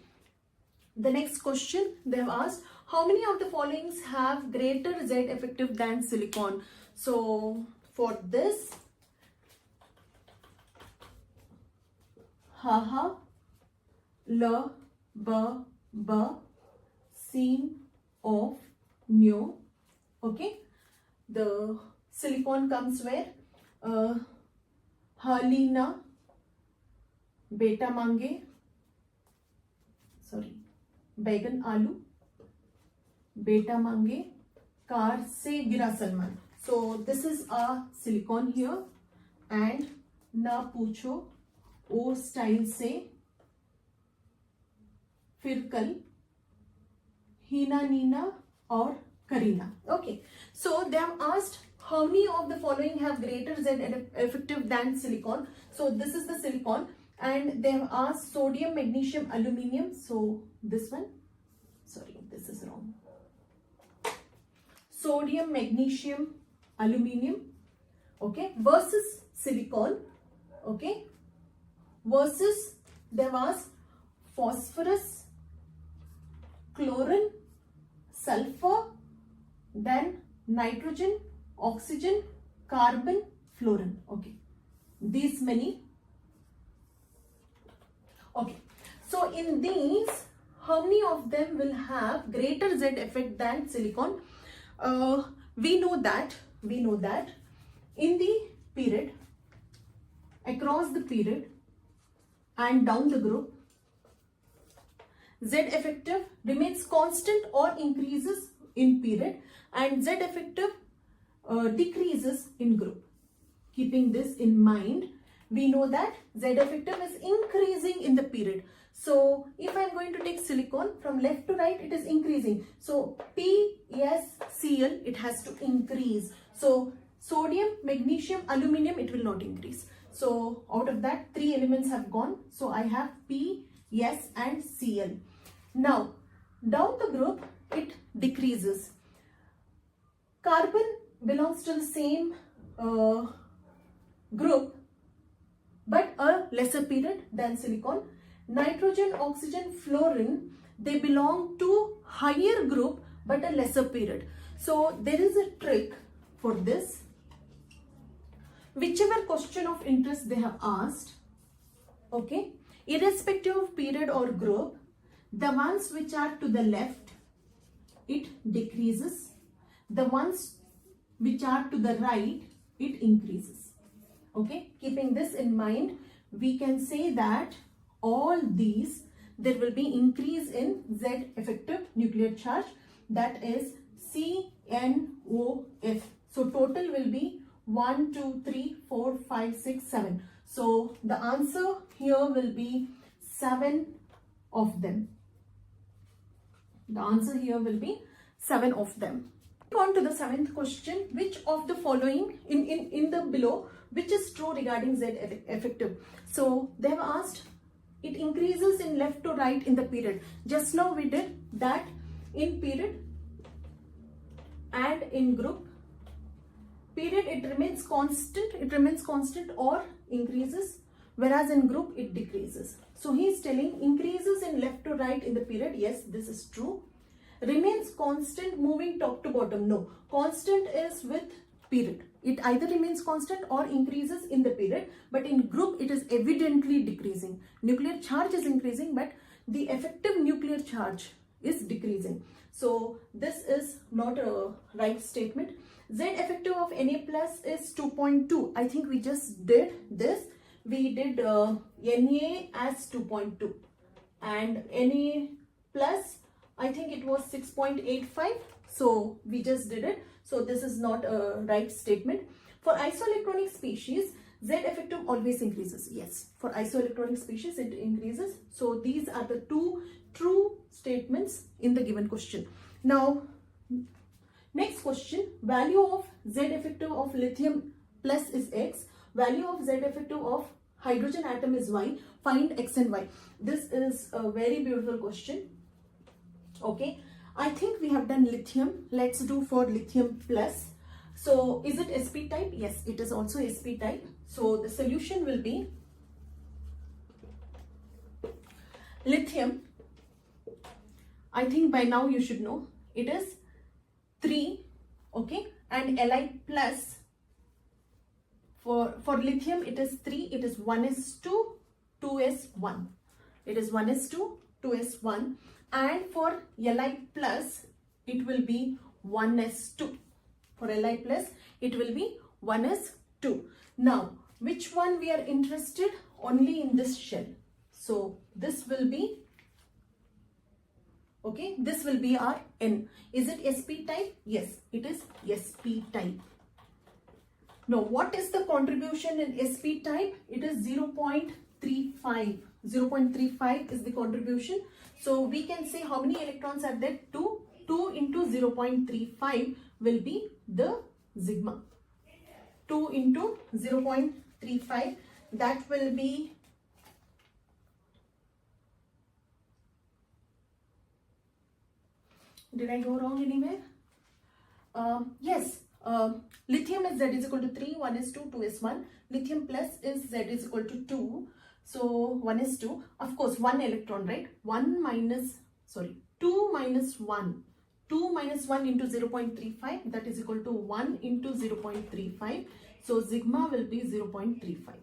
The next question they have asked, how many of the followings have greater Z effective than silicon? So for this, ha, l, b, sin, of, nu. Okay, the silicon comes where? Halina, beta mange, बैगन आलू, beta mange, car से गिरा Salman. So this is a silicon here, and ना पूछो ओ style से, फिर कल, हीना नीना और Karina. Okay, so they have asked how many of the following have greater Z effective than silicon. So this is the silicon, and they have asked sodium, magnesium, aluminium. So this one, sorry, this is wrong. Sodium, magnesium, aluminium, okay, versus silicon, okay, versus they have asked phosphorus, chlorine, sulfur, then nitrogen, oxygen, carbon, fluorine. Okay, these many. Okay, so in these, how many of them will have greater Z effect than silicon? We know that in the period, across the period and down the group, Z effective remains constant or increases in period, and Z effective decreases in group. Keeping this in mind, we know that Z effective is increasing in the period. So if I am going to take silicon from left to right, it is increasing. So PSCl, it has to increase. So sodium, magnesium, aluminium, it will not increase. So out of that, 3 elements have gone. So I have P, S and Cl. Now down the group, it decreases. Carbon belongs to the same group, but a lesser period than silicon. Nitrogen, oxygen, fluorine, they belong to higher group but a lesser period. So there is a trick for this. Whichever question of interest they have asked, okay, irrespective of period or group, the ones which are to the left, it decreases. The ones which are to the right, it increases. Okay, keeping this in mind, we can say that all these, there will be increase in Z effective nuclear charge, that is CNOF. So total will be 1, 2, 3, 4, 5, 6, 7. So the answer here will be 7 of them. The answer here will be 7 of them. On to the 7th question. Which of the following in the below, which is true regarding Z effective? So they have asked, it increases in left to right in the period. Just now we did that in period and in group. Period, it remains constant or increases, whereas in group it decreases. So he is telling increases in left to right in the period. Yes, this is true. Remains constant moving top to bottom. No, constant is with period. It either remains constant or increases in the period, but in group it is evidently decreasing. Nuclear charge is increasing, but the effective nuclear charge is decreasing. So this is not a right statement. Z effective of Na plus is 2.2. I think we just did this. We did Na as 2.2 and Na plus, I think it was 6.85. So we just did it. So this is not a right statement. For isoelectronic species, Z effective always increases. Yes, for isoelectronic species it increases. So these are the 2 true statements in the given question. Now, next question, value of Z effective of lithium plus is X. Value of Z effective of hydrogen atom is Y. Find X and Y. This is a very beautiful question. Okay, I think we have done lithium. Let's do for lithium plus. So is it sp type? Yes, it is also sp type. So the solution will be lithium. I think by now you should know it is 3, okay, and Li plus. For lithium it is 3, it is 1s2, 2s1. It is 1s2, 2s1. And for Li plus, it will be 1s2. For Li plus, it will be 1s2. Now, which one we are interested? Only in this shell. So, this will be, okay, this will be our N. Is it sp type? Yes, it is sp type. Now, what is the contribution in sp type? It is 0.35. 0.35 is the contribution. So we can say how many electrons are there? 2 2 into 0.35 will be the sigma. 2 into 0.35, that will be, did I go wrong anywhere? Yes, lithium is Z is equal to 3, 1 is 2, 2 is 1. Lithium plus is Z is equal to 2. So 1 is 2. Of course, 1 electron, right? 2 minus 1. 2 minus 1 into 0.35, that is equal to 1 into 0.35. So sigma will be 0.35.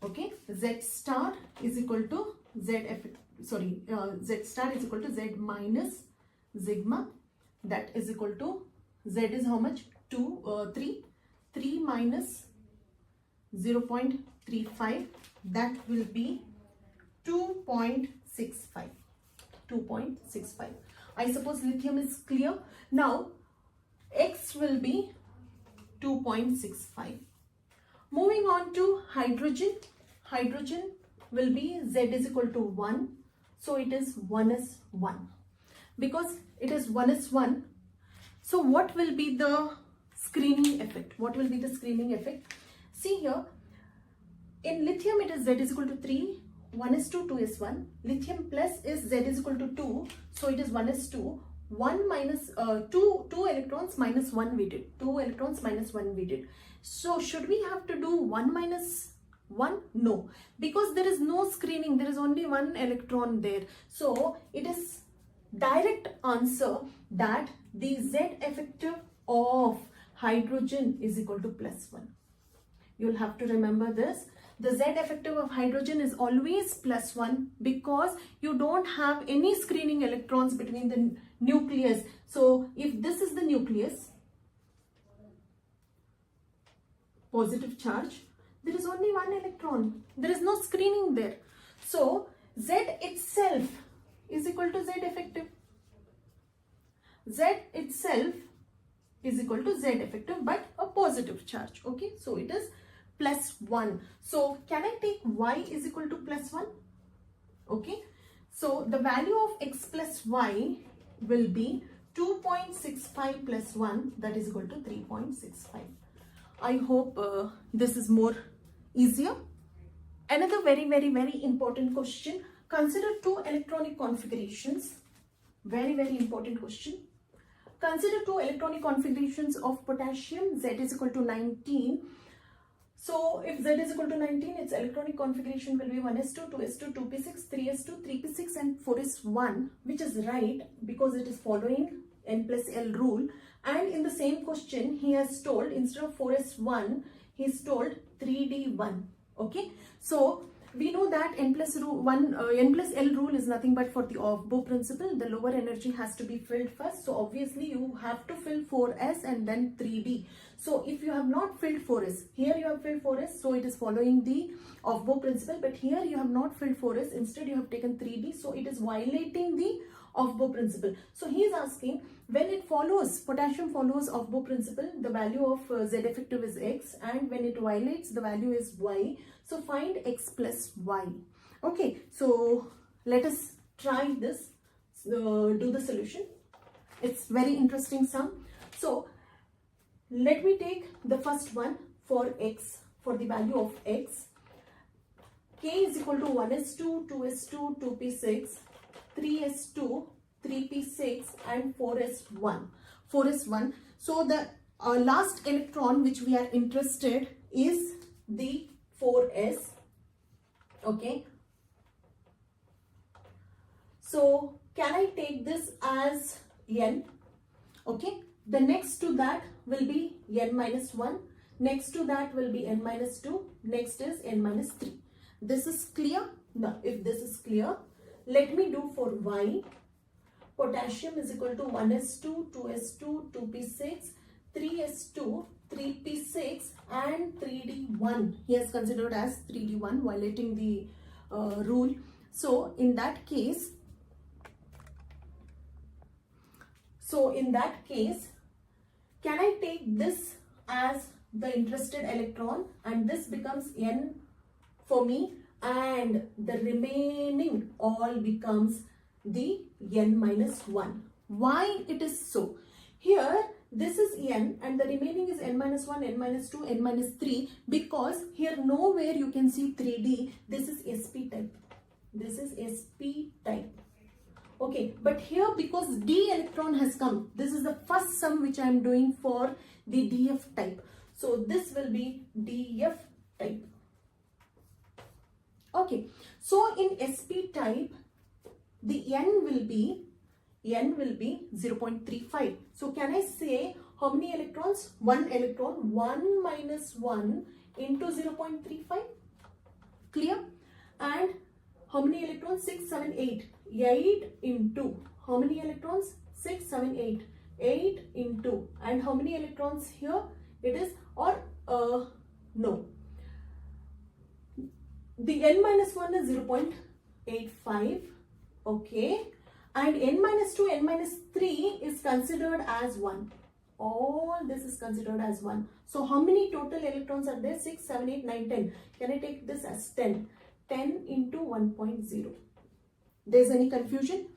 Okay, Z star is equal to Z star is equal to Z minus sigma, that is equal to Z is how much? 3 minus 0.35, that will be 2.65. 2.65. I suppose lithium is clear. Now X will be 2.65. Moving on to hydrogen. Hydrogen will be Z is equal to 1. So it is 1 is 1. Because it is 1 is 1. So what will be the screening effect? What will be the screening effect? See here, in lithium it is Z is equal to 3, 1 is 2, 2 is 1. Lithium plus is Z is equal to 2, so it is 1 is 2. 1 minus 2 electrons minus 1 we did. 2 electrons minus 1 we did. So should we have to do 1 minus 1? No, because there is no screening. There is only 1 electron there. So it is direct answer that the Z effective of hydrogen is equal to +1. You'll have to remember this. The Z effective of hydrogen is always +1 because you don't have any screening electrons between the nucleus. So if this is the nucleus, positive charge, there is only 1 electron. There is no screening there. So Z itself is equal to Z effective. Z itself is equal to Z effective but a positive charge. Okay, so it is +1. So can I take Y is equal to +1? Okay, so the value of X plus Y will be 2.65 plus 1, that is equal to 3.65. I hope this is more easier. Another very important question. Consider 2 electronic configurations. Very important question. Consider 2 electronic configurations of potassium. Z is equal to 19. So if Z is equal to 19, its electronic configuration will be 1s2, 2s2, 2p6, 3s2, 3p6 and 4s1, which is right because it is following N plus L rule. And in the same question, he has told instead of 4s1, he is told 3d1. Okay, so we know that N plus L rule is nothing but for the off-bow principle. The lower energy has to be filled first. So obviously you have to fill 4s and then 3d. So if you have not filled 4s, here you have filled 4s, so it is following the off-bow principle. But here you have not filled 4s, instead you have taken 3d, so it is violating the off-bow principle. So he is asking, when it follows, potassium follows off-bow principle, the value of Z effective is X, and when it violates, the value is Y. So find X plus Y. Okay, so let us try this, do the solution. It's very interesting sum. So let me take the first one for X, for the value of X. K is equal to 1s2, 2s2, 2p6, 3s2, 3p6 and 4s1. 4s1. So the last electron which we are interested is the 4s. Okay. So can I take this as N? Okay. The next to that will be N minus 1. Next to that will be N minus 2. Next is N minus 3. This is clear? Now, if this is clear, let me do for Y. Potassium is equal to 1s2, 2s2, 2p6, 3s2, 3p6 and 3d1. He has considered as 3d1, violating the rule. So in that case, can I take this as the interested electron and this becomes N for me, and the remaining all becomes the N minus 1. Why it is so? Here this is n and the remaining is n minus 1, n minus 2, n minus 3, because here nowhere you can see 3D. This is sp type. This is sp type. Okay, but here because d electron has come, this is the first sum which I am doing for the df type. So this will be df type. Okay, so in sp type, the n will be 0.35. So can I say how many electrons? 1 electron, 1 minus 1 into 0.35. Clear? And how many electrons? 6, 7, 8. 8 into how many electrons? 6, 7, 8. 8 into, and how many electrons here? It is, or no. The n minus 1 is 0.85. Okay. And n minus 2, n minus 3 is considered as 1. All this is considered as 1. So how many total electrons are there? 6, 7, 8, 9, 10. Can I take this as 10? 10 into 1.0. There's any confusion?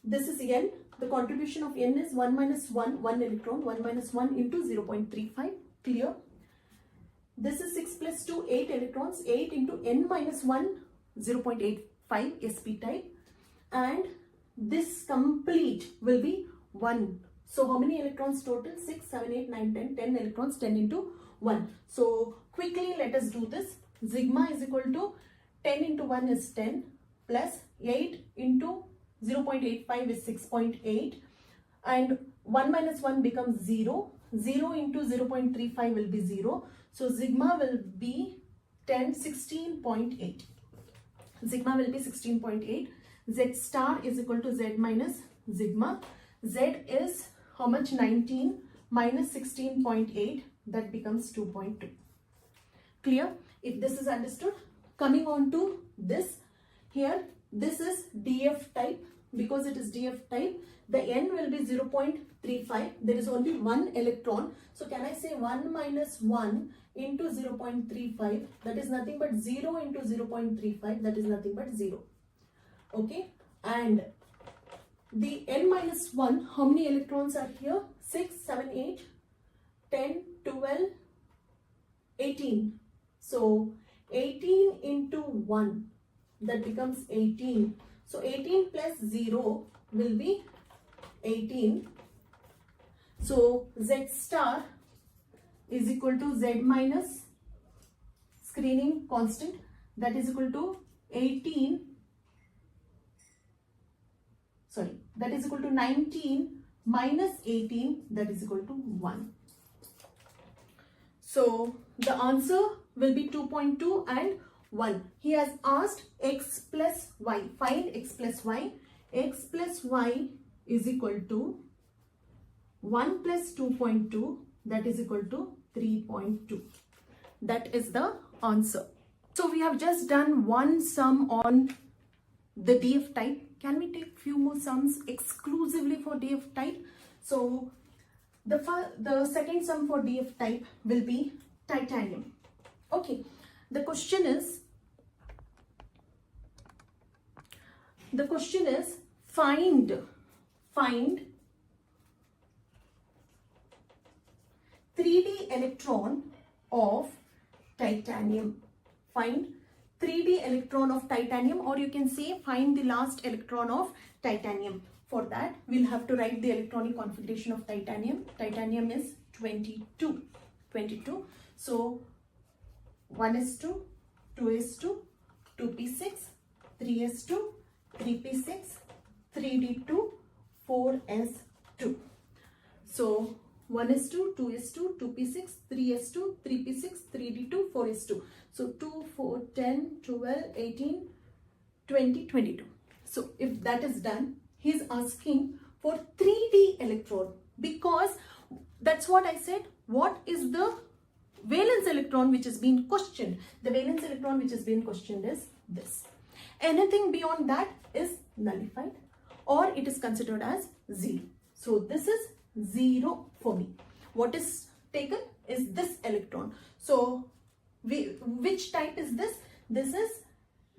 This is n. The contribution of n is 1 minus 1, 1 electron, 1 minus 1 into 0.35. Clear? This is 6 plus 2, 8 electrons, 8 into n minus 1, 0.85 sp type. And this complete will be 1. So how many electrons total? 6, 7, 8, 9, 10. 10 electrons, 10 into 1. So quickly let us do this. Sigma is equal to 10 into 1 is 10 plus 8 into 0.85 is 6.8. And 1 minus 1 becomes 0. 0 into 0.35 will be 0. So sigma will be 16.8. Sigma will be 16.8. Z star is equal to Z minus sigma. Z is how much? 19 minus 16.8. That becomes 2.2. Clear? If this is understood. Coming on to this. Here, this is DF type. Because it is DF type, the N will be 0.35. There is only 1 electron. So can I say 1 minus 1 into 0.35? That is nothing but 0 into 0.35. That is nothing but 0. Okay, and the n minus 1, how many electrons are here? 6, 7, 8, 10, 12, 18. So 18 into 1, that becomes 18. So 18 plus 0 will be 18. So Z star is equal to Z minus screening constant, that is equal to 18. That is equal to 19 minus 18, that is equal to 1. So the answer will be 2.2 and 1. He has asked x plus y. Find x plus y. X plus y is equal to 1 plus 2.2, that is equal to 3.2. That is the answer. So we have just done one sum on the DF type. Can we take few more sums exclusively for DF type? So the second sum for DF type will be titanium. Okay, the question is find 3D electron of titanium. Find 3D electron of titanium, or you can say find the last electron of titanium. For that, we'll have to write the electronic configuration of titanium. Titanium is 22. So 1s2, 2s2, 2p6, 3s2, 3p6, 3d2, 4s2. So 1s2, 2s2, 2p6, 3s2, 3p6, 3d2, 4s2. So 2, 4, 10, 12, 18, 20, 22. So if that is done, he is asking for 3D electron, because that's what I said. What is the valence electron which is being questioned? The valence electron which is being questioned is this. Anything beyond that is nullified, or it is considered as 0. So this is 0 for me. What is taken is this electron. So which type is this? This is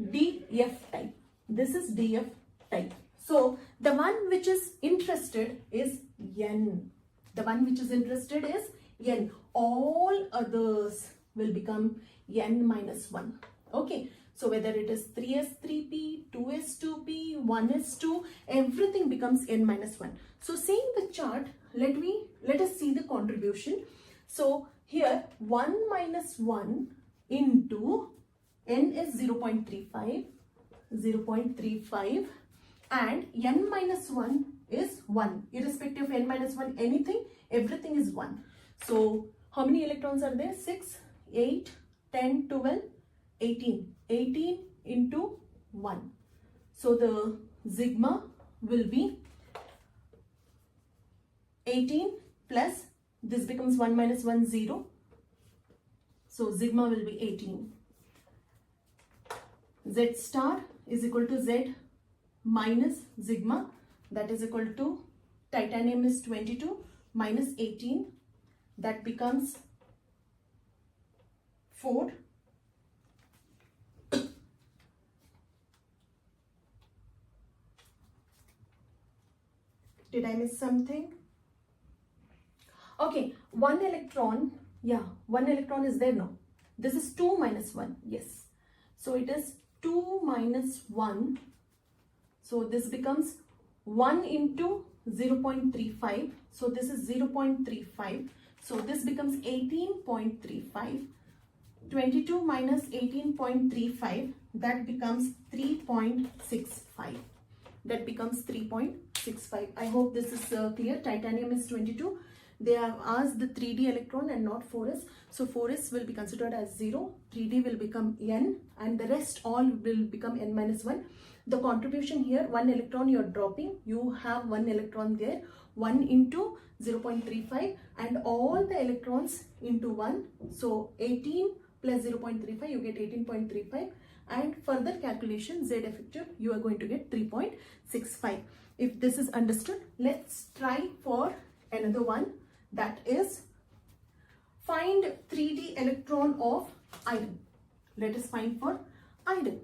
DF type. This is DF type. So the one which is interested is N. The one which is interested is N. All others will become N minus 1. Okay. So whether it is 3s3p, 2s2p, 1s2, everything becomes N minus 1. So seeing the chart, let us see the contribution. So here 1 minus 1 into N is 0.35, 0.35 and N minus 1 is 1. Irrespective of N minus 1, anything, everything is 1. So how many electrons are there? 6, 8, 10, 12, 18. 18 into 1. So the sigma will be 18 plus this becomes 1 minus 1, 0. So sigma will be 18. Z star is equal to Z minus sigma, that is equal to titanium is 22 minus 18, that becomes 4. Did I miss something? Okay, 1 electron, yeah, 1 electron is there now. This is 2 minus 1, yes. So it is 2 minus 1. So this becomes 1 into 0.35. So this is 0.35. So this becomes 18.35. 22 minus 18.35, that becomes 3.65. That becomes 3.65. I hope this is clear. Titanium is 22. They have asked the 3d electron and not 4s. So 4s will be considered as 0. 3d will become N and the rest all will become N minus 1. The contribution here, 1 electron you are dropping. You have 1 electron there. 1 into 0.35 and all the electrons into 1. So 18 plus 0.35, you get 18.35. And further calculation, Z effective, you are going to get 3.65. If this is understood, let's try for another one, that is find 3d electron of iron. Let us find for iron.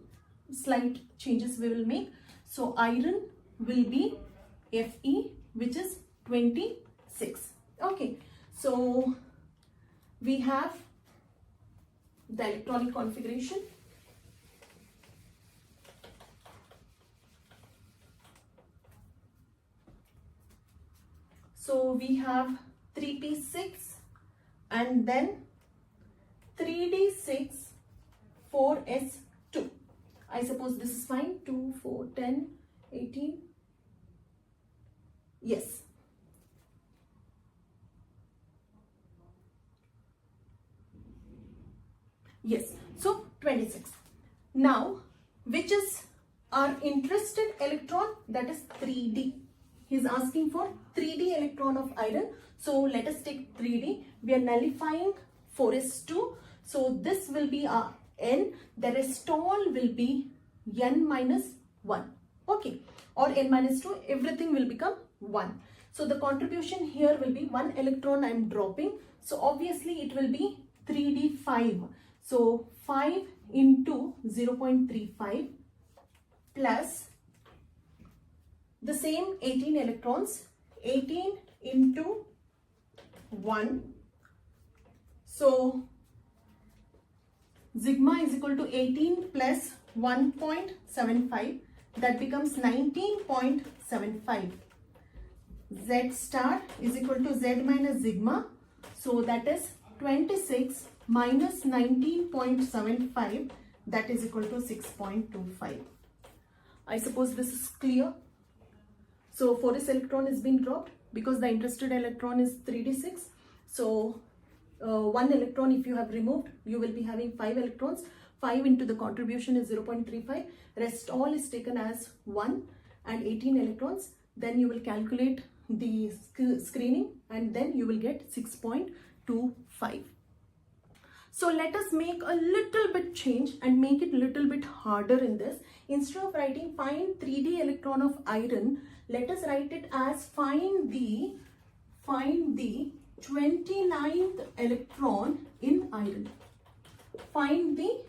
Slight changes we will make. So iron will be Fe, which is 26. Okay, so we have the electronic configuration. So we have 3p6 and then 3d6, 4s2. I suppose this is fine. 2, 4, 10, 18. Yes. Yes. So 26. Now, which is our interested electron? That is 3d. He is asking for 3d electron of iron. So let us take 3d. We are nullifying 4s2. So this will be our N. The rest all will be N minus 1. Okay. Or N minus 2. Everything will become 1. So the contribution here will be 1 electron I am dropping. So obviously it will be 3d5. So 5 into 0.35 plus the same 18 electrons, 18 into 1. So sigma is equal to 18 plus 1.75. That becomes 19.75. Z star is equal to Z minus sigma. So that is 26 minus 19.75. That is equal to 6.25. I suppose this is clear. So 4s electron is being dropped because the interested electron is 3d6. So 1 electron if you have removed, you will be having 5 electrons. 5 into the contribution is 0.35. Rest all is taken as 1 and 18 electrons. Then you will calculate the screening and then you will get 6.25. So let us make a little bit change and make it a little bit harder in this. Instead of writing find 3d electron of iron, let us write it as find the 29th electron in iron. Find the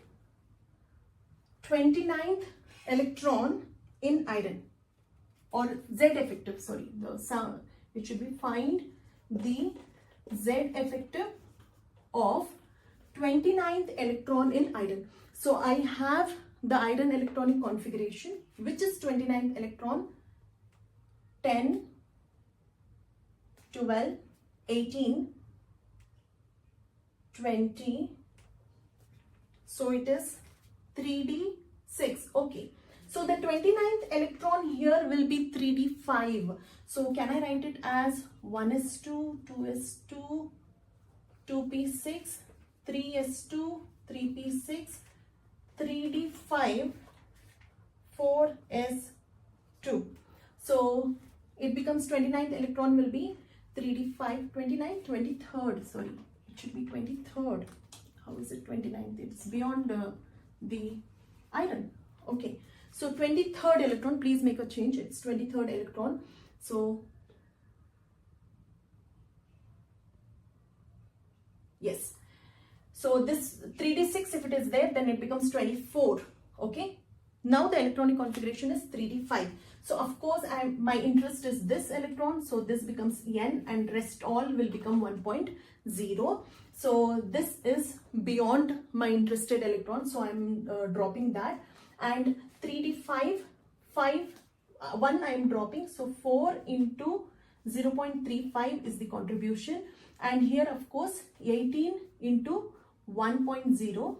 29th electron in iron. or Z effective, sorry, the sound, it should be find the Z effective of 29th electron in iron. So I have the iron electronic configuration, which is 29th electron, 10, 12, 18, 20. So it is 3d6. Okay. So the 29th electron here will be 3d5. So can I write it as 1s2, 2s2, 2p6, 3s2, 3p6, 3d5, 4s2. So it becomes 29th electron will be 3d5, 29th, 23rd, sorry, it should be 23rd. How is it 29th? It's beyond the iron. Okay, so 23rd electron, please make a change, it's 23rd electron. So yes, so this 3d6, if it is there, then it becomes 24. Okay, now the electronic configuration is 3d5. So of course my interest is this electron, so this becomes n and rest all will become 1.0. So this is beyond my interested electron, so I'm dropping that. And 3d5, 1 I am dropping, so 4 into 0.35 is the contribution, and here of course 18 into 1.0,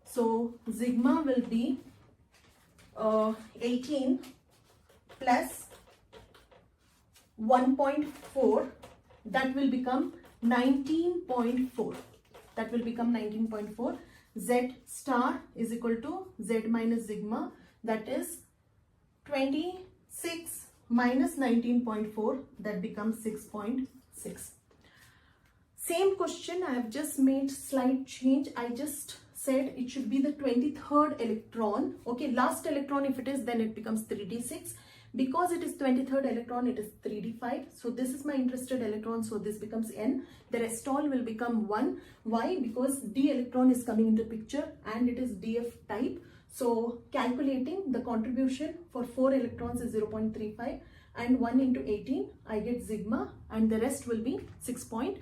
so sigma will be 18 plus 1.4, that will become 19.4. That will become 19.4. Z star is equal to Z minus sigma, that is 26 minus 19.4, that becomes 6.6. Same question, I have just made slight change. I just said it should be the 23rd electron. Okay, last electron if it is, then it becomes 3d6. Because it is 23rd electron, it is 3d5. So this is my interested electron, so this becomes n. The rest all will become 1. Why? Because d electron is coming into picture and it is df type. So calculating the contribution for 4 electrons is 0.35, and 1 into 18, I get sigma, and the rest will be 6.6.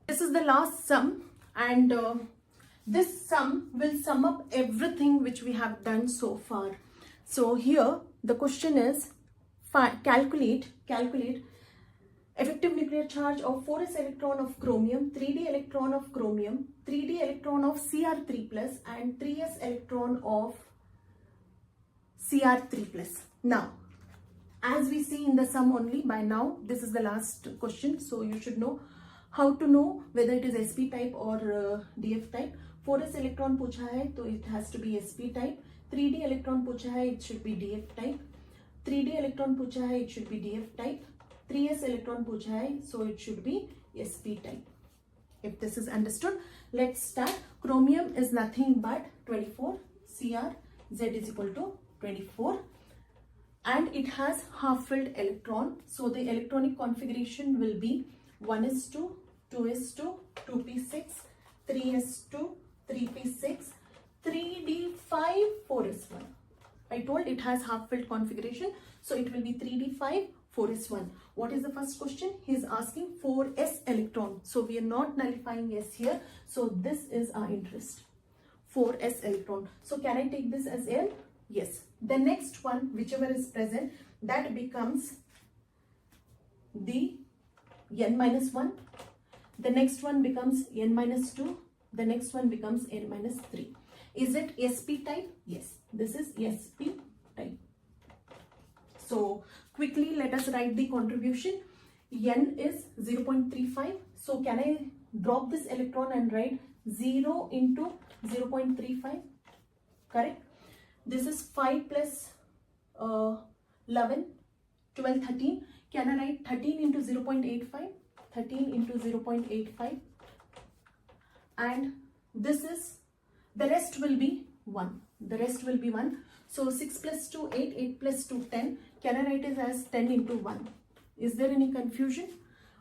This is the last sum, and this sum will sum up everything which we have done so far. So here the question is calculate effective nuclear charge of 4s electron of chromium, 3d electron of chromium, 3d electron of Cr3+, and 3s electron of Cr3+. Now, as we see in the sum only, by now this is the last question, so you should know how to know whether it is sp type or df type. 4s electron पूछा है, तो it has to be sp type. 3d electron पूछा है, it should be df type. 3d electron पूछा है, it should be df type. 3s electron पूछा है, so it should be sp type. If this is understood, let's start. Chromium is nothing but 24, Cr, Z is equal to 24, and it has half-filled electron. So the electronic configuration will be 1s2, 2s2, 2p6, 3s2, 3p6, 3d5, 4s1. I told it has half-filled configuration, so it will be 3d5, 4s1. What is the first question? He is asking 4s electron. So we are not nullifying s here. So this is our interest. 4s electron. So can I take this as L? Yes. The next one, whichever is present, that becomes the n minus 1. The next one becomes n minus 2. The next one becomes n minus 3. Is it sp type? Yes. This is sp type. So quickly let us write the contribution. N is 0.35. So can I drop this electron and write 0 into 0.35? Correct. This is 5 plus 11, 12, 13. Can I write 13 into 0.85? 13 into 0.85. And this is, the rest will be 1. The rest will be 1. So 6 plus 2, 8, 8 plus 2, 10. Can I write it as 10 into 1? Is there any confusion?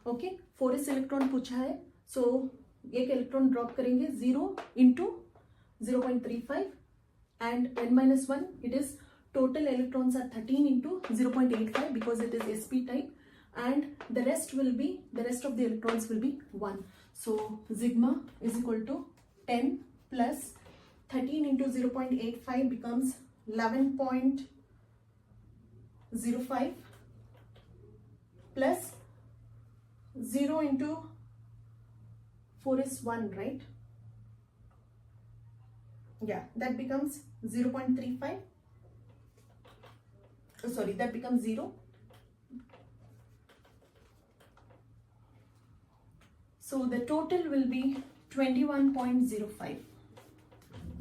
Okay, 4s electron पूछा है. So एक electron drop करेंगे 0 into 0.35, and n minus 1, it is total electrons are 13 into 0.85 because it is sp type, and the rest of the electrons will be 1. So sigma is equal to 10 plus 13 into 0.85 becomes 11.05 plus 0 into 4 is 1, right? Yeah, that becomes 0.35. Oh, sorry, that becomes 0. So the total will be 21.05.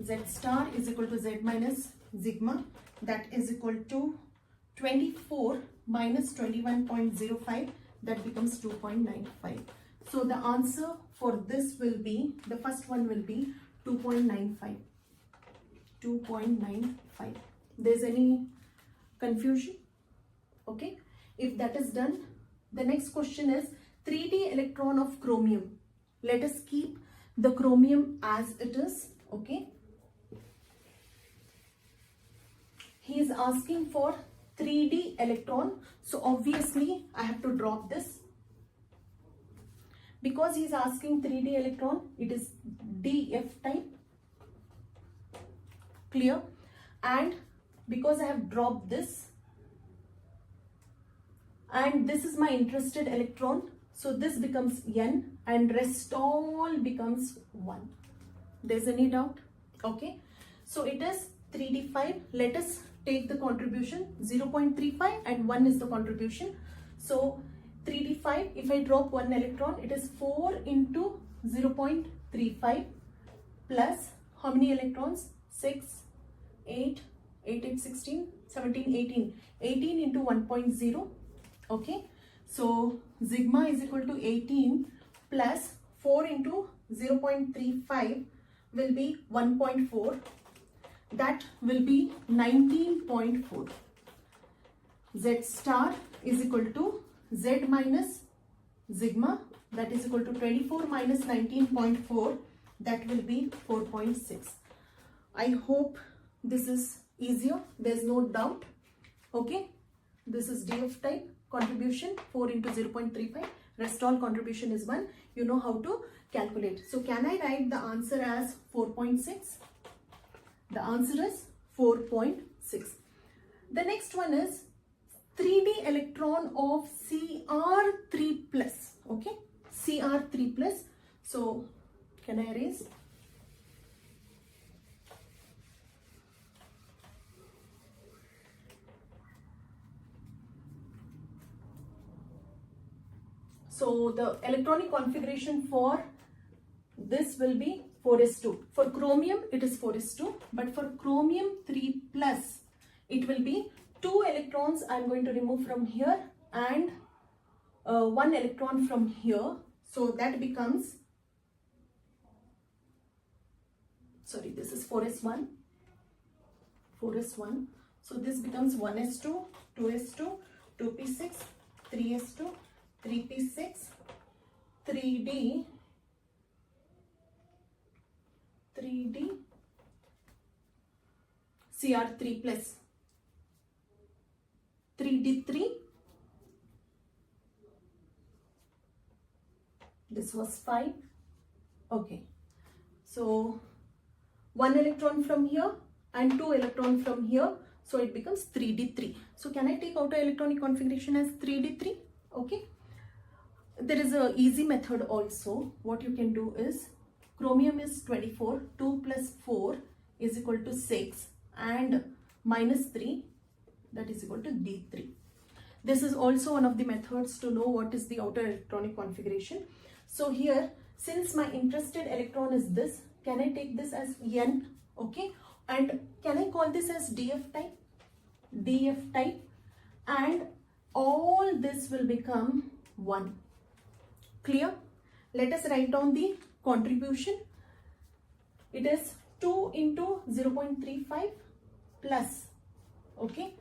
Z star is equal to Z minus sigma, that is equal to 24 minus 21.05, that becomes 2.95. So the answer for this will be, the first one will be 2.95. 2.95. There's any confusion? Okay, if that is done, the next question is 3d electron of chromium. Let us keep the chromium as it is. Okay, he is asking for 3d electron, so obviously I have to drop this. Because he is asking 3d electron, it is DF type. Clear? And because I have dropped this, and this is my interested electron, so this becomes N and rest all becomes 1. There's any doubt? Okay, so it is 3d5. Let us take the contribution. 0.35 and 1 is the contribution. So 3d5, if I drop 1 electron, it is 4 into 0.35 plus how many electrons? 6, 8, 8, 8, 16, 17, 18. 18 into 1.0. Okay, so sigma is equal to 18 plus 4 into 0.35 will be 1.4. That will be 19.4. Z star is equal to Z minus sigma, that is equal to 24 minus 19.4, that will be 4.6. I hope this is easier. There's no doubt. Okay, this is DF type contribution, 4 into 0.35. Rest all contribution is 1. You know how to calculate. So can I write the answer as 4.6? The answer is 4.6. The next one is 3d electron of Cr3 plus. Okay, Cr3 plus. So can I erase? So the electronic configuration for this will be 4s2. For chromium it is 4s2, but for chromium 3 plus it will be 2 electrons I am going to remove from here and 1 electron from here. So that becomes, sorry, this is 4s1, 4s1. So this becomes 1s2, 2s2, 2p6, 3s2, 3p6, 3d, Cr3 plus, 3d3, this was 5. Okay, so 1 electron from here and 2 electron from here, so it becomes 3d3. So can I take outer electronic configuration as 3d3? Okay, there is a easy method also. What you can do is, chromium is 24, 2 plus 4 is equal to 6 and minus 3, that is equal to d3. This is also one of the methods to know what is the outer electronic configuration. So here, since my interested electron is this, can I take this as N? Okay, and can I call this as DF type? DF type, and all this will become 1. Clear? Let us write down the contribution. It is 2 into 0.35 plus, okay,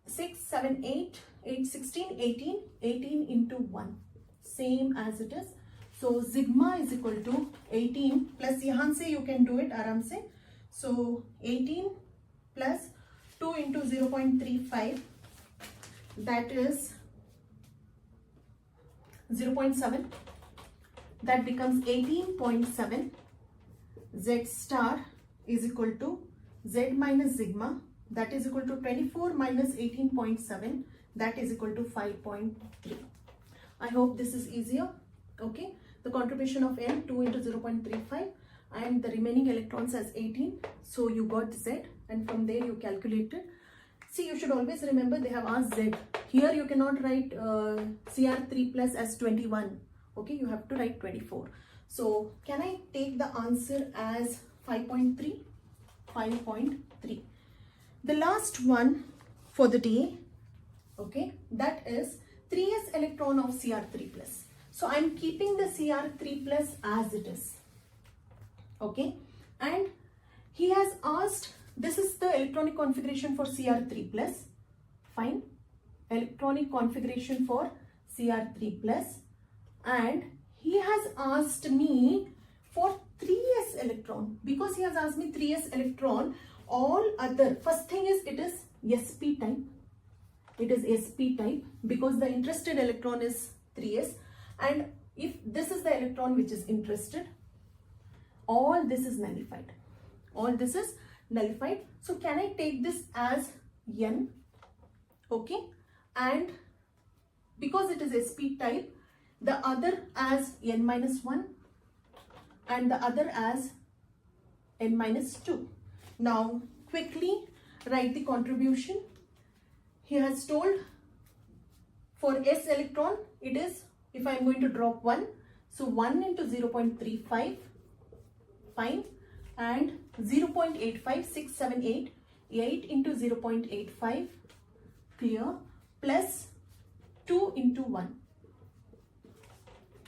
6, 7, 8, 8, 16, 18, 18 into 1, same as it is. So sigma is equal to 18 plus, yahan se you can do it aram se. So 18 plus 2 into 0.35, that is 0.7, that becomes 18.7. Z star is equal to Z minus sigma, that is equal to 24 minus 18.7, that is equal to 5.3. I hope this is easier. Okay, the contribution of N, 2 into 0.35, and the remaining electrons as 18. So you got Z, and from there you calculated. See, you should always remember they have asked Z. Here you cannot write Cr3 plus as 21. Okay, you have to write 24. So can I take the answer as 5.3? 5.3. The last one for the day, okay, that is 3s electron of Cr3 plus. So I'm keeping the Cr3 plus as it is. Okay, and he has asked, this is the electronic configuration for Cr3 plus. Fine, electronic configuration for Cr3 plus, and he has asked me for 3s electron. Because he has asked me 3s electron, all other, first thing is it is sp type. It is sp type because the interested electron is 3s, and if this is the electron which is interested, all this is nullified. All this is nullified. So can I take this as N? Okay, and because it is sp type, the other as N minus 1 and the other as N minus 2. Now quickly write the contribution. He has told for S electron, it is, if I am going to drop 1, so 1 into 0.35, fine, and 0.85, 6, 7, 8, 8 into 0.85, clear, plus 2 into 1.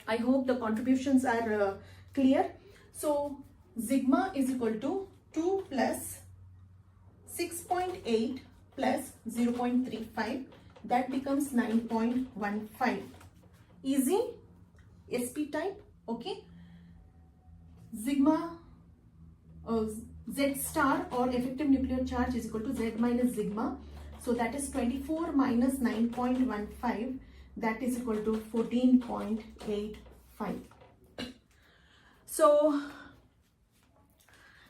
I hope the contributions are clear. So sigma is equal to 2 plus 6.8 plus 0.35, that becomes 9.15. Easy, sp type. Okay, sigma Z star or effective nuclear charge is equal to Z minus sigma. So that is 24 minus 9.15, that is equal to 14.85. So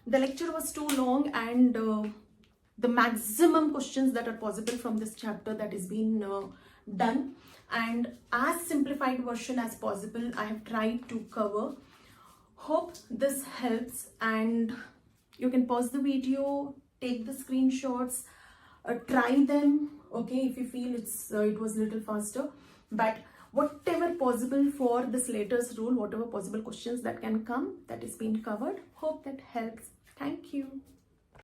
the lecture was too long, and the maximum questions that are possible from this chapter that is being done, and as simplified version as possible I have tried to cover. Hope this helps, and you can pause the video, take the screenshots, try them, okay, if you feel it was a little faster. But whatever possible for the Slaters rule, whatever possible questions that can come, that is being covered. Hope that helps. Thank you.